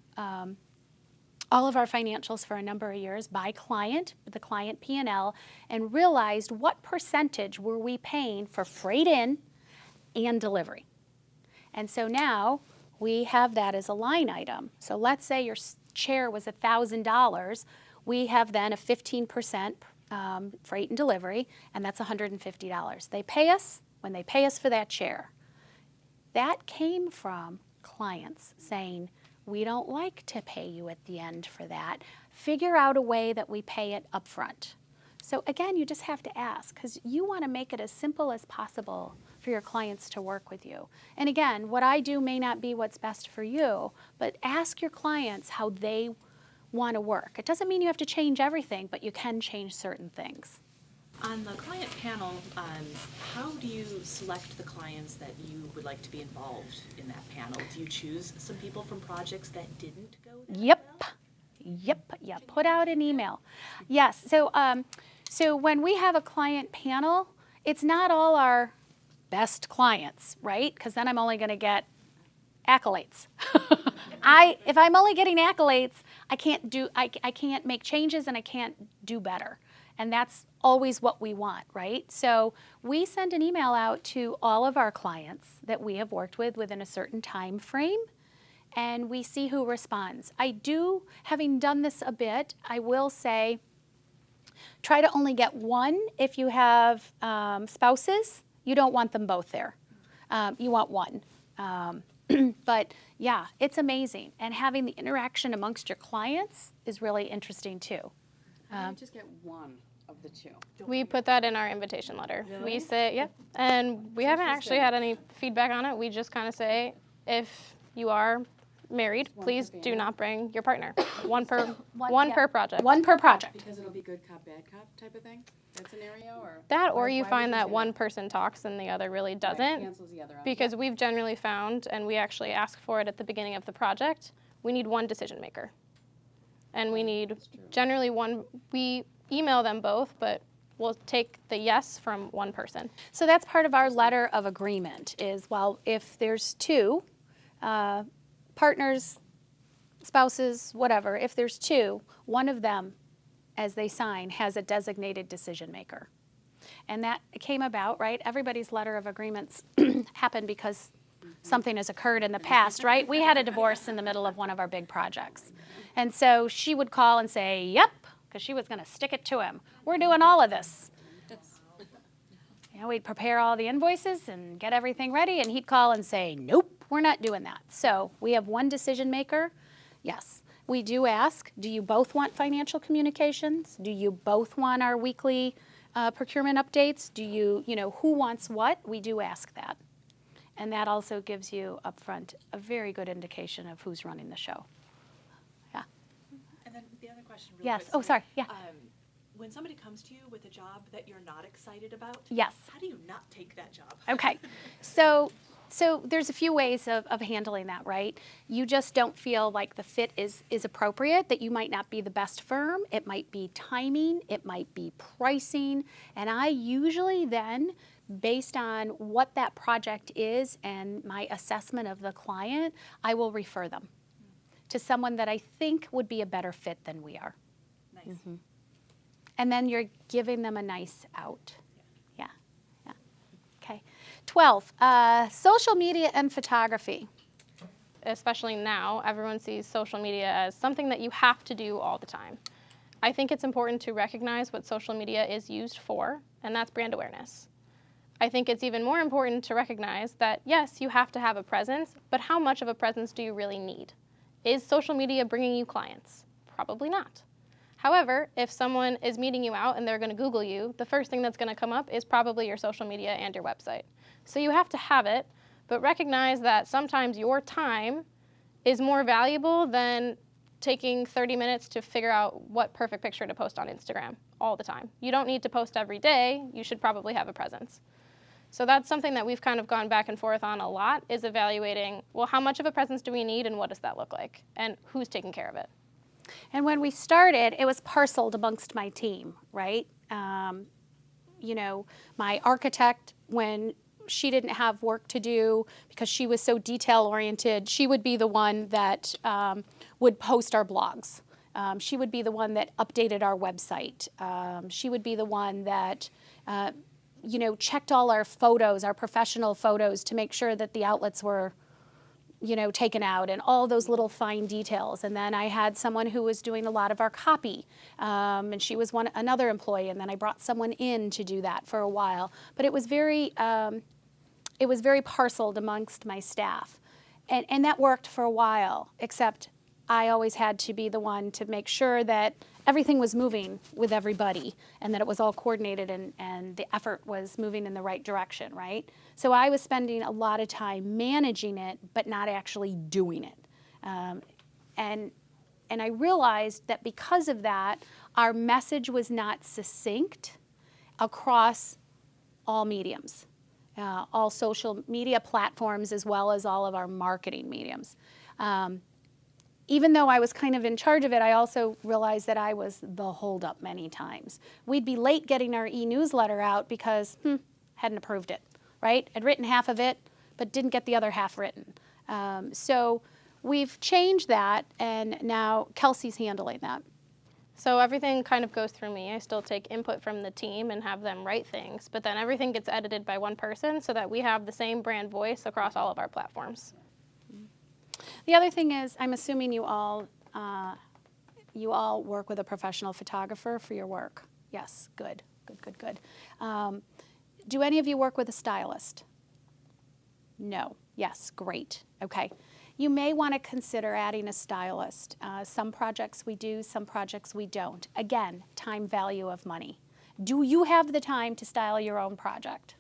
financials for a number of years by client, the client P&L, and realized what percentage were we paying for freight in and delivery. And so now we have that as a line item. So let's say your chair was $1,000. We have then a 15% freight and delivery, and that's $150. They pay us when they pay us for that chair. That came from clients saying, we don't like to pay you at the end for that. Figure out a way that we pay it up front. So again, you just have to ask, because you want to make it as simple as possible for your clients to work with you. And again, what I do may not be what's best for you, but ask your clients how they want to work. It doesn't mean you have to change everything, but you can change certain things. On the client panel, how do you select the clients that you would like to be involved in that panel? Do you choose some people from projects that didn't go that Yep. well? Yeah, put out an email. Yes, so when we have a client panel, it's not all our best clients, right? Because then I'm only going to get accolades. If I'm only getting accolades, I can't make changes and I can't do better. And that's always what we want, right? So we send an email out to all of our clients that we have worked with within a certain time frame, and we see who responds. Having done this a bit, I will say, try to only get one. If you have spouses, you don't want them both there. You want one. But yeah, it's amazing. And having the interaction amongst your clients is really interesting too. How do you just get one of the two? We put that in our invitation letter. We say, yep, and we haven't actually had any feedback on it. We just kind of say, if you are married, please do not bring your partner. One per project. One per project. Because it'll be good cop, bad cop type of thing? That scenario, or? That, or you why would find you that say one that? person talks and the other really Right, doesn't. cancels the other out. Because we've generally found, and we actually ask for it at the beginning of the project, we need one decision maker. And we need generally one, we email them both, but we'll take the yes from one person. So that's part of our letter of agreement is, well, if there's two partners, spouses, whatever, if there's two, one of them, as they sign, has a designated decision maker. And that came about, right? Everybody's letter of agreements happened because something has occurred in the past, right? We had a divorce in the middle of one of our big projects. And so she would call and say, yep, because she was going to stick it to him. We're doing all of this. You know, we'd prepare all the invoices and get everything ready, and he'd call and say, nope, we're not doing that. So we have one decision maker. Yes. We do ask, do you both want financial communications? Do you both want our weekly procurement updates? Do you who wants what? We do ask that. And that also gives you upfront a very good indication of who's running the show. Yeah. And then the other question real Yes. quick. Oh, sorry. Yeah. When somebody comes to you with a job that you're not excited about, Yes. how do you not take that job? Okay. So there's a few ways of handling that, right? You just don't feel like the fit is appropriate, that you might not be the best firm. It might be timing. It might be pricing. And I usually then, based on what that project is and my assessment of the client, I will refer them to someone that I think would be a better fit than we are. Nice. Mm-hmm. And then you're giving them a nice out. Yeah. Okay. 12, social media and photography. Especially now, everyone sees social media as something that you have to do all the time. I think it's important to recognize what social media is used for, and that's brand awareness. I think it's even more important to recognize that, yes, you have to have a presence, but how much of a presence do you really need? Is social media bringing you clients? Probably not. However, if someone is meeting you out and they're going to Google you, the first thing that's going to come up is probably your social media and your website. So you have to have it, but recognize that sometimes your time is more valuable than taking 30 minutes to figure out what perfect picture to post on Instagram all the time. You don't need to post every day. You should probably have a presence. So that's something that we've kind of gone back and forth on a lot, is evaluating, well, how much of a presence do we need and what does that look like? And who's taking care of it? And when we started, it was parceled amongst my team, right? My architect, when she didn't have work to do because she was so detail-oriented, she would be the one that would post our blogs. She would be the one that updated our website. She would be the one that checked all our photos, our professional photos, to make sure that the outlets were taken out, and all those little fine details. And then I had someone who was doing a lot of our copy, and she was another employee, and then I brought someone in to do that for a while. But it was very parceled amongst my staff. And that worked for a while, except I always had to be the one to make sure that everything was moving with everybody and that it was all coordinated and the effort was moving in the right direction, right? So I was spending a lot of time managing it, but not actually doing it. And I realized that because of that, our message was not succinct across all mediums, all social media platforms, as well as all of our marketing mediums. Even though I was kind of in charge of it, I also realized that I was the holdup many times. We'd be late getting our e-newsletter out because hadn't approved it, right? I'd written half of it, but didn't get the other half written. So we've changed that, and now Kelsey's handling that. So everything kind of goes through me. I still take input from the team and have them write things, but then everything gets edited by one person so that we have the same brand voice across all of our platforms. The other thing is, I'm assuming you all work with a professional photographer for your work. Yes, good. Do any of you work with a stylist? No. Yes, great. Okay. You may want to consider adding a stylist. Some projects we do, some projects we don't. Again, time value of money. Do you have the time to style your own project?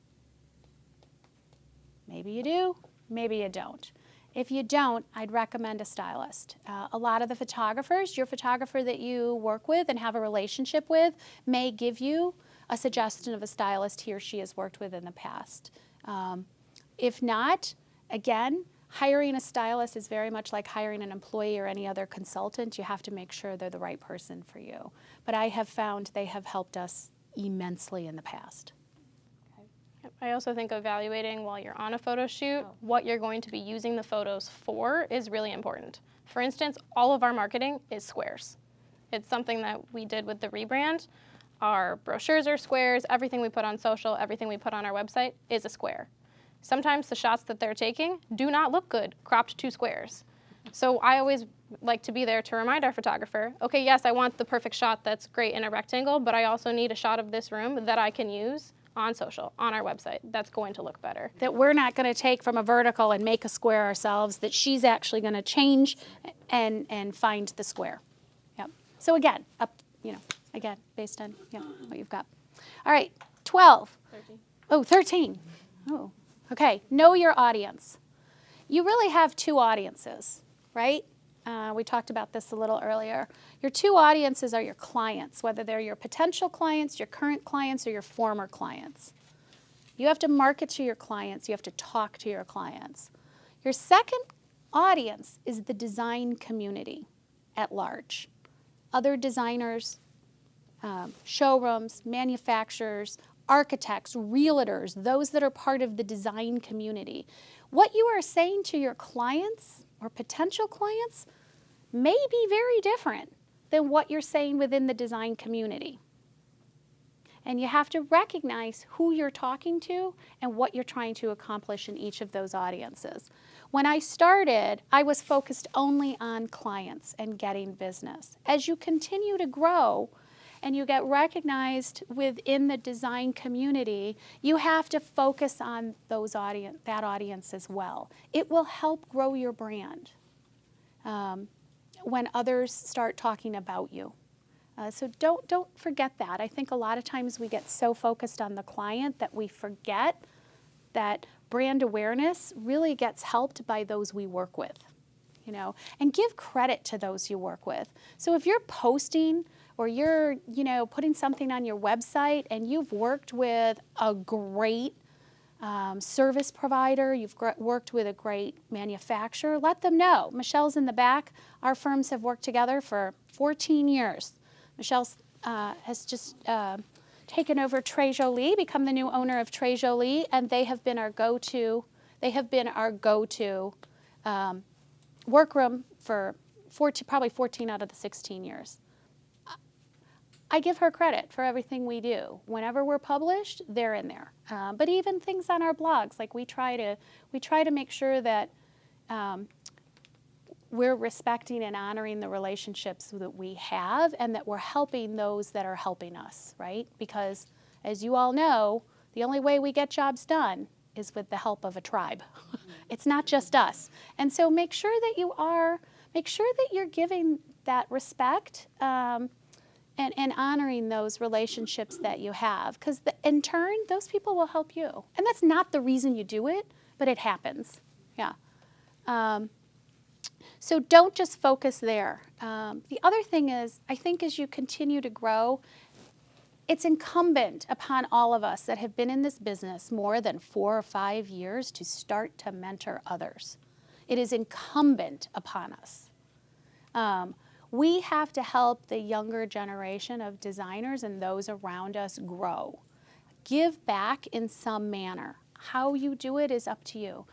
Maybe you do, maybe you don't. If you don't, I'd recommend a stylist. A lot of the photographers, your photographer that you work with and have a relationship with, may give you a suggestion of a stylist he or she has worked with in the past. If not, again, hiring a stylist is very much like hiring an employee or any other consultant. You have to make sure they're the right person for you. But I have found they have helped us immensely in the past. I also think evaluating while you're on a photo shoot, what you're going to be using the photos for is really important. For instance, all of our marketing is squares. It's something that we did with the rebrand. Our brochures are squares, everything we put on social, everything we put on our website is a square. Sometimes the shots that they're taking do not look good, cropped to squares. So I always like to be there to remind our photographer, okay, yes, I want the perfect shot that's great in a rectangle, but I also need a shot of this room that I can use on social, on our website. That's going to look better. That we're not going to take from a vertical and make a square ourselves, that she's actually going to change and find the square. Yep. So again, based on what you've got. All right, 12. 13. Oh, 13. Oh, okay. Know your audience. You really have two audiences, right? We talked about this a little earlier. Your two audiences are your clients, whether they're your potential clients, your current clients, or your former clients. You have to market to your clients. You have to talk to your clients. Your second audience is the design community at large. Other designers, showrooms, manufacturers, architects, realtors, those that are part of the design community. What you are saying to your clients or potential clients may be very different than what you're saying within the design community. And you have to recognize who you're talking to and what you're trying to accomplish in each of those audiences. When I started, I was focused only on clients and getting business. As you continue to grow and you get recognized within the design community, you have to focus on that audience as well. It will help grow your brand when others start talking about you. So don't forget that. I think a lot of times we get so focused on the client that we forget that brand awareness really gets helped by those we work with, and give credit to those you work with. So if you're posting or you're, putting something on your website and you've worked with a great service provider, you've worked with a great manufacturer, let them know. Michelle's in the back. Our firms have worked together for 14 years. Michelle has just taken over Très Jolie, become the new owner of Très Jolie, and they have been our go-to. They have been our go-to workroom for probably 14 out of the 16 years. I give her credit for everything we do. Whenever we're published, they're in there. But even things on our blogs, like we try to make sure that we're respecting and honoring the relationships that we have and that we're helping those that are helping us, right? Because as you all know, the only way we get jobs done is with the help of a tribe. It's not just us. And so make sure that you are make sure that you're giving that respect and honoring those relationships that you have, because in turn, those people will help you. And that's not the reason you do it, but it happens. Yeah. So don't just focus there. The other thing is, I think as you continue to grow, it's incumbent upon all of us that have been in this business more than 4 or 5 years to start to mentor others. It is incumbent upon us. We have to help the younger generation of designers and those around us grow. Give back in some manner. How you do it is up to you.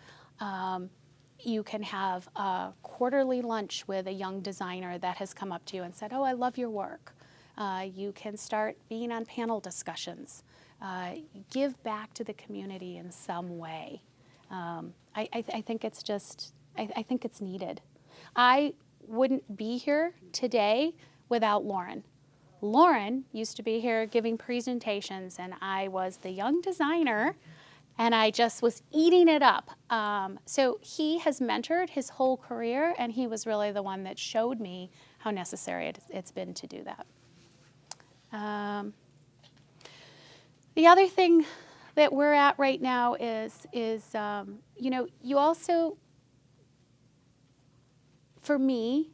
You can have a quarterly lunch with a young designer that has come up to you and said, oh, I love your work. You can start being on panel discussions. Give back to the community in some way. I think it's just, I think it's needed. I wouldn't be here today without Lauren. Lauren used to be here giving presentations, and I was the young designer, and I just was eating it up. So he has mentored his whole career, and he was really the one that showed me how necessary it's been to do that. The other thing that we're at right now is you know, you also, for me,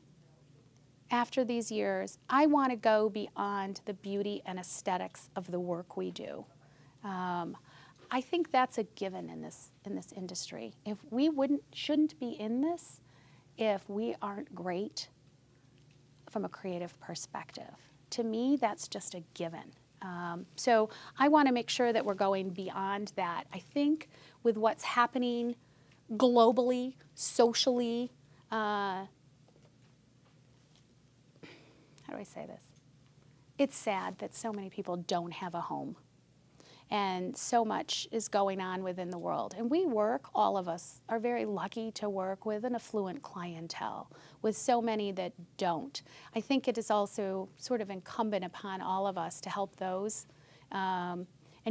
after these years, I want to go beyond the beauty and aesthetics of the work we do. I think that's a given in this industry. If we shouldn't be in this if we aren't great from a creative perspective. To me, that's just a given. So I want to make sure that we're going beyond that. I think with what's happening globally, socially, how do I say this? It's sad that so many people don't have a home. And so much is going on within the world. And we work, all of us are very lucky to work with an affluent clientele, with so many that don't. I think it is also sort of incumbent upon all of us to help those and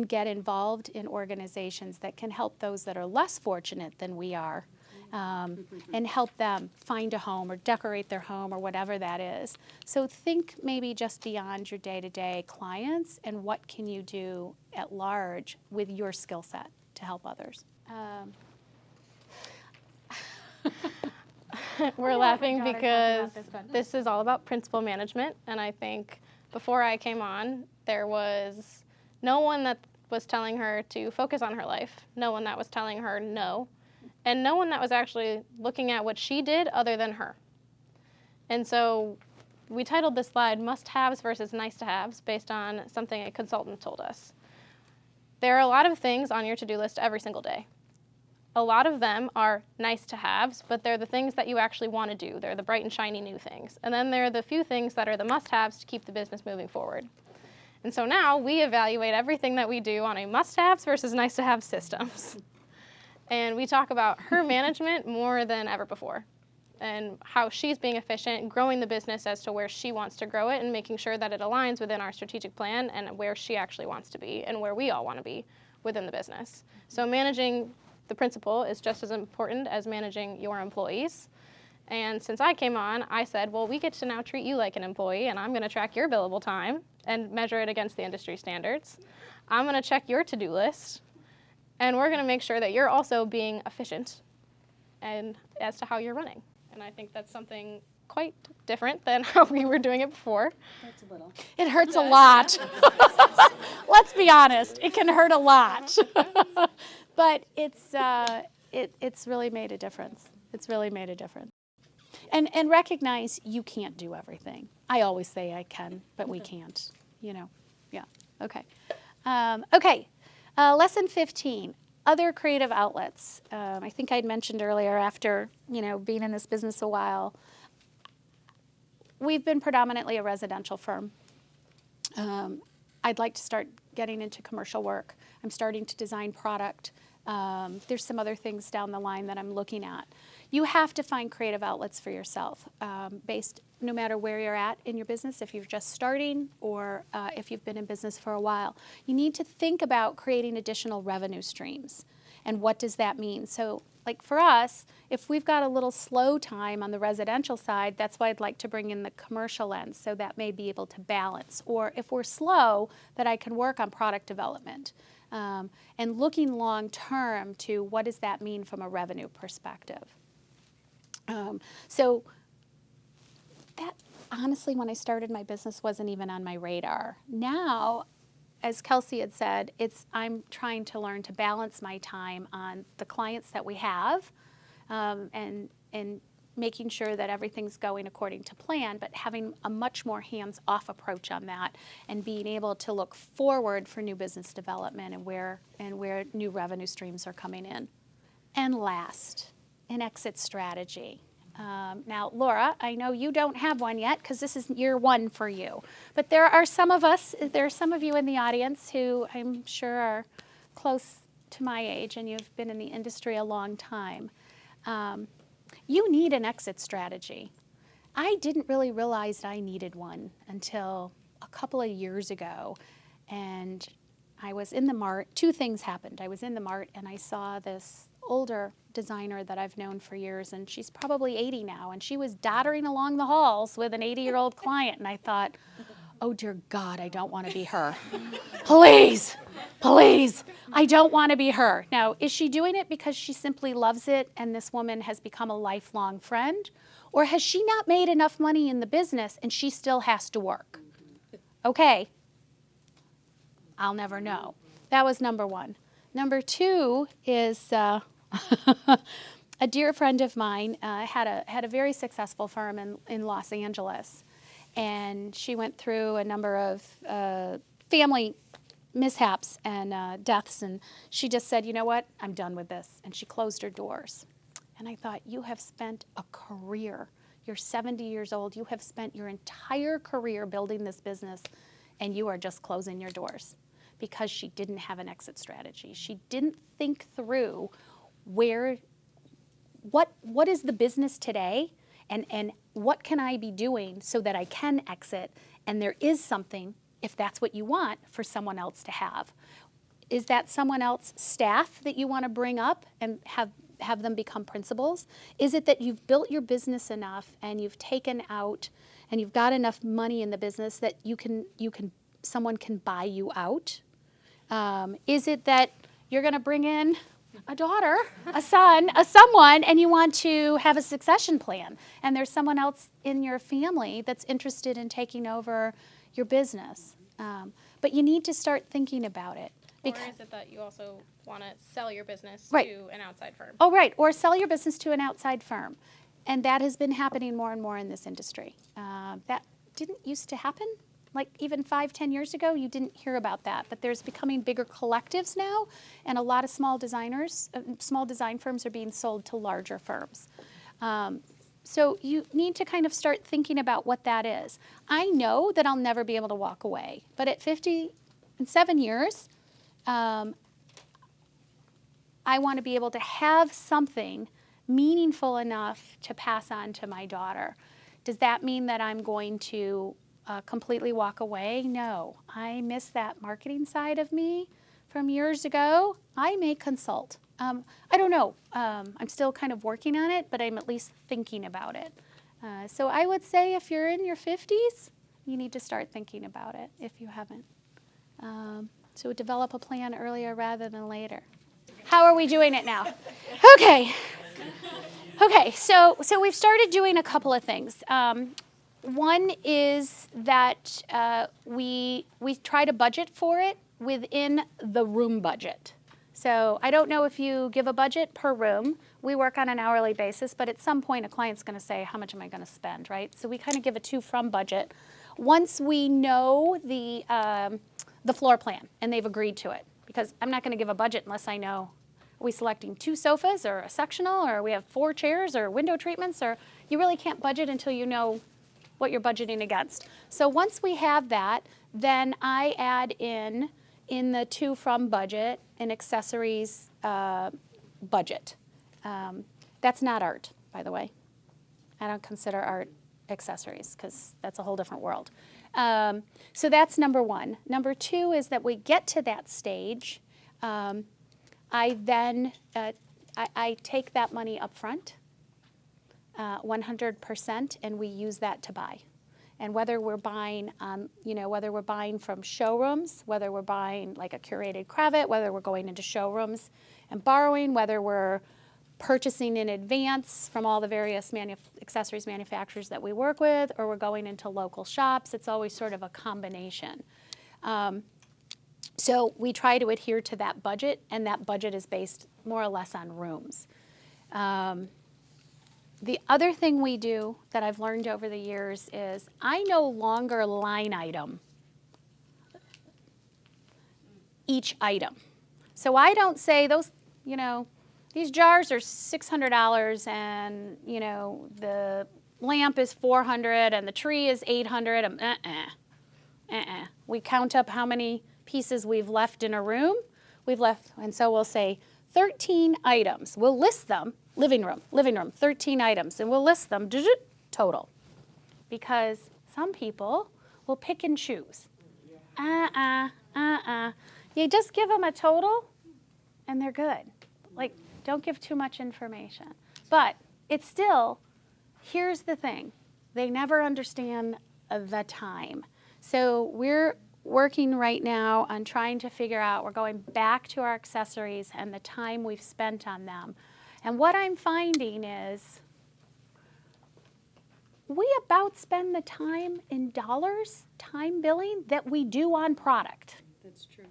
get involved in organizations that can help those that are less fortunate than we are. And help them find a home or decorate their home or whatever that is. So think maybe just beyond your day-to-day clients and what can you do at large with your skill set to help others. We're laughing because this is all about principal management, and I think before I came on, there was no one that was telling her to focus on her life, no one that was telling her no, and no one that was actually looking at what she did other than her. And so we titled this slide Must-Haves versus Nice-to-Haves based on something a consultant told us. There are a lot of things on your to-do list every single day. A lot of them are nice-to-haves, but they're the things that you actually want to do. They're the bright and shiny new things. And then there are the few things that are the must-haves to keep the business moving forward. And so now we evaluate everything that we do on a must-haves versus nice-to-have systems. And we talk about her management more than ever before and how she's being efficient, growing the business as to where she wants to grow it and making sure that it aligns within our strategic plan and where she actually wants to be and where we all want to be within the business. So managing the principal is just as important as managing your employees. And since I came on, I said, well, we get to now treat you like an employee, and I'm going to track your billable time and measure it against the industry standards. I'm going to check your to-do list. And we're going to make sure that you're also being efficient and as to how you're running. And I think that's something quite different than how we were doing it before. Hurts a little. It hurts a lot. Let's be honest. It can hurt a lot. But it's really made a difference. It's really made a difference. And recognize you can't do everything. I always say I can, but we can't. You know. Yeah. Okay. Okay. Lesson 15, other creative outlets. I think I'd mentioned earlier, after being in this business a while, we've been predominantly a residential firm. I'd like to start getting into commercial work. I'm starting to design product. There's some other things down the line that I'm looking at. You have to find creative outlets for yourself, based no matter where you're at in your business, if you're just starting or if you've been in business for a while. You need to think about creating additional revenue streams. and what does that mean? So like for us, if we've got a little slow time on the residential side, that's why I'd like to bring in the commercial lens, so that may be able to balance. Or if we're slow, that I can work on product development. And looking long term to what does that mean from a revenue perspective. So that honestly, when I started my business, wasn't even on my radar. Now, as Kelsey had said, I'm trying to learn to balance my time on the clients that we have, and making sure that everything's going according to plan, but having a much more hands-off approach on that, and being able to look forward for new business development and where new revenue streams are coming in. And last, an exit strategy. Now, Laura, I know you don't have one yet because this is year one for you, but there are some of you in the audience who I'm sure are close to my age and you've been in the industry a long time. You need an exit strategy. I didn't really realize I needed one until a couple of years ago, and I was in the mart. Two things happened. I was in the mart and I saw this older designer that I've known for years, and she's probably 80 now, and she was doddering along the halls with an 80-year-old client, and I thought, oh dear God, I don't want to be her. Please, I don't want to be her. Now, is she doing it because she simply loves it and this woman has become a lifelong friend? Or has she not made enough money in the business and she still has to work? Okay, I'll never know. That was number one. Number two is a dear friend of mine had a very successful firm in Los Angeles, and she went through a number of family mishaps and deaths, and she just said, you know what, I'm done with this, and she closed her doors. And I thought, you have spent a career. You're 70 years old. You have spent your entire career building this business, and you are just closing your doors because she didn't have an exit strategy. She didn't think through what is the business today, and what can I be doing so that I can exit, and there is something, if that's what you want, for someone else to have. Is that someone else staff that you want to bring up and have them become principals? Is it that you've built your business enough and you've taken out and you've got enough money in the business that someone can buy you out? Is it that you're going to bring in a daughter, a son, someone, and you want to have a succession plan, and there's someone else in your family that's interested in taking over your business? But you need to start thinking about it. Or is it that you also want to sell your business Right. to an outside firm? Oh, right, or sell your business to an outside firm. And that has been happening more and more in this industry. That didn't used to happen. Like even 5-10 years ago, you didn't hear about that. But there's becoming bigger collectives now, and a lot of small design firms are being sold to larger firms. So you need to kind of start thinking about what that is. I know that I'll never be able to walk away, but at 57 years, I want to be able to have something meaningful enough to pass on to my daughter. Does that mean that I'm going to completely walk away? No. I miss that marketing side of me from years ago. I may consult. I don't know. I'm still kind of working on it, but I'm at least thinking about it. So I would say if you're in your 50s, you need to start thinking about it if you haven't. So develop a plan earlier rather than later. How are we doing it now? Okay. So we've started doing a couple of things. One is that we try to budget for it within the room budget. So I don't know if you give a budget per room. We work on an hourly basis, but at some point a client's going to say, how much am I going to spend, right? So we kind of give a to-from budget. Once we know the floor plan and they've agreed to it, because I'm not going to give a budget unless I know, are we selecting 2 sofas or a sectional, or we have 4 chairs or window treatments, or you really can't budget until you know what you're budgeting against. So once we have that, then I add in the to-from budget an accessories budget. That's not art, by the way. I don't consider art accessories because that's a whole different world. So that's number one. Number two is that we get to that stage. I I then, I take that money up front, 100%, and we use that to buy. And whether we're buying, whether we're buying from showrooms, whether we're buying like a curated cravat, whether we're going into showrooms and borrowing, whether we're purchasing in advance from all the various accessories manufacturers that we work with, or we're going into local shops, it's always sort of a combination. So we try to adhere to that budget, and that budget is based more or less on rooms. The other thing we do that I've learned over the years is I no longer line item each item. So I don't say those, these jars are $600 and, the lamp is $400 and the tree is $800. We count up how many pieces we've left in a room. And so we'll say 13 items. We'll list them. Living room, 13 items, and we'll list them total. Because some people will pick and choose. You just give them a total, and they're good. Like, don't give too much information. But it's still, here's the thing. They never understand the time. So we're working right now on trying to figure out, we're going back to our accessories and the time we've spent on them. And what I'm finding is we about spend the time in dollars, time billing, that we do on product. That's true.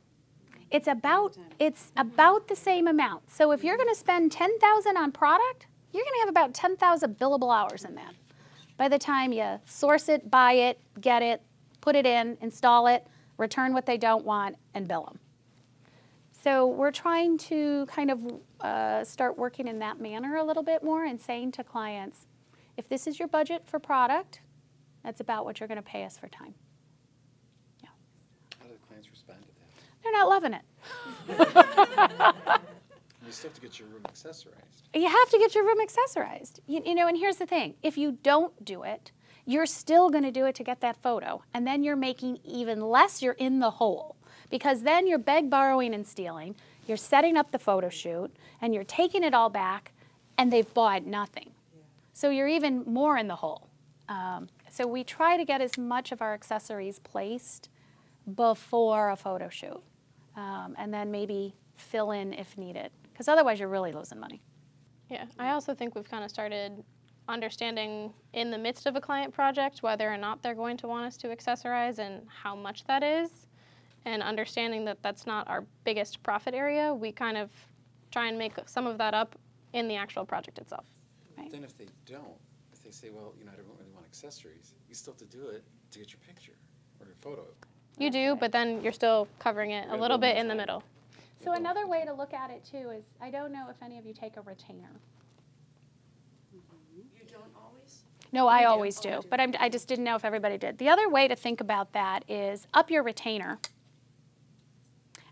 It's about the same amount. So if you're going to spend $10,000 on product, you're going to have about 10,000 billable hours in that. By the time you source it, buy it, get it, put it in, install it, return what they don't want, and bill them. So we're trying to kind of start working in that manner a little bit more and saying to clients, if this is your budget for product, that's about what you're going to pay us for time. Yeah. How do the clients respond to that? They're not loving it. You still have to get your room accessorized. You have to get your room accessorized. And here's the thing. If you don't do it, you're still going to do it to get that photo. And then you're making even less. You're in the hole. Because then you're borrowing, and stealing. You're setting up the photo shoot, and you're taking it all back, and they've bought nothing. So you're even more in the hole. So we try to get as much of our accessories placed before a photo shoot, and then maybe fill in if needed. Because otherwise you're really losing money. Yeah, I also think we've kind of started understanding in the midst of a client project whether or not they're going to want us to accessorize and how much that is. And understanding that that's not our biggest profit area, we kind of try and make some of that up in the actual project itself. Right. Then if they don't, if they say, well, I don't really want accessories, you still have to do it to get your picture or your photo. You do, but then you're still covering it a little bit in the middle. So another way to look at it too is, I don't know if any of you take a retainer. You don't always? No, I always do, but I just didn't know if everybody did. The other way to think about that is up your retainer.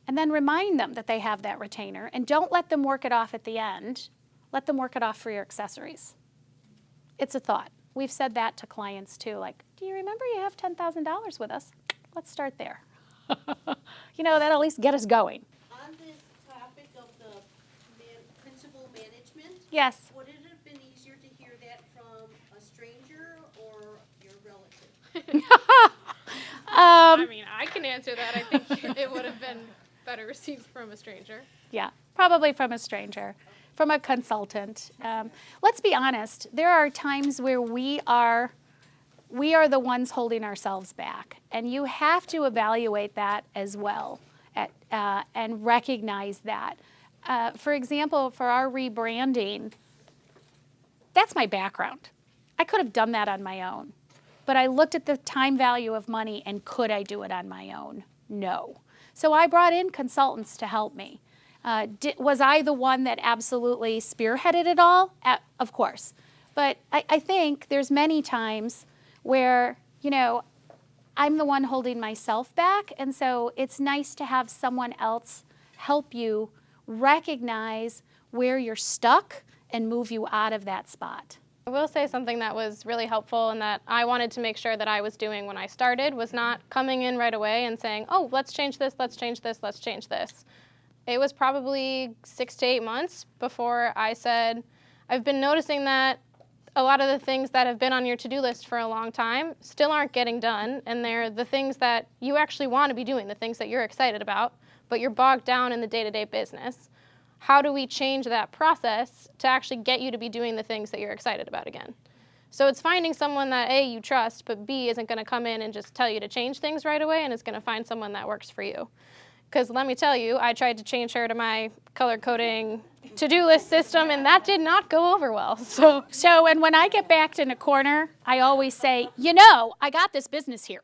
And then remind them that they have that retainer, and don't let them work it off at the end. Let them work it off for your accessories. It's a thought. We've said that to clients too, like, do you remember you have $10,000 with us? Let's start there. That'll at least get us going. On this topic of the principal management, Yes. would it have been easier to hear that from a stranger or your relative? I mean, I can answer that. I think it would have been better received from a stranger. Yeah, probably from a stranger, from a consultant. Let's be honest, there are times where we are the ones holding ourselves back, and you have to evaluate that as well and recognize that. For example, for our rebranding, that's my background. I could have done that on my own, but I looked at the time value of money, and could I do it on my own? No. So I brought in consultants to help me. Was I the one that absolutely spearheaded it all? Of course. But I think there's many times where, I'm the one holding myself back, and so it's nice to have someone else help you recognize where you're stuck and move you out of that spot. I will say something that was really helpful and that I wanted to make sure that I was doing when I started was not coming in right away and saying, oh, let's change this, let's change this, let's change this. It was probably 6 to 8 months before I said, I've been noticing that a lot of the things that have been on your to-do list for a long time still aren't getting done, and they're the things that you actually want to be doing, the things that you're excited about, but you're bogged down in the day-to-day business. How do we change that process to actually get you to be doing the things that you're excited about again? So it's finding someone that A, you trust, but B, isn't going to come in and just tell you to change things right away, and is going to find someone that works for you. Because let me tell you, I tried to change her to my color coding to-do list system, and that did not go over well. And when I get backed in a corner, I always say, you know, I got this business here.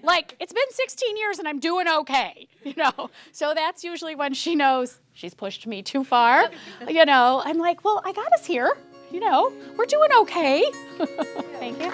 Like, it's been 16 years and I'm doing okay, you know. So that's usually when she knows she's pushed me too far. You know, I'm like, well, I got us here. You know, we're doing okay. Thank you.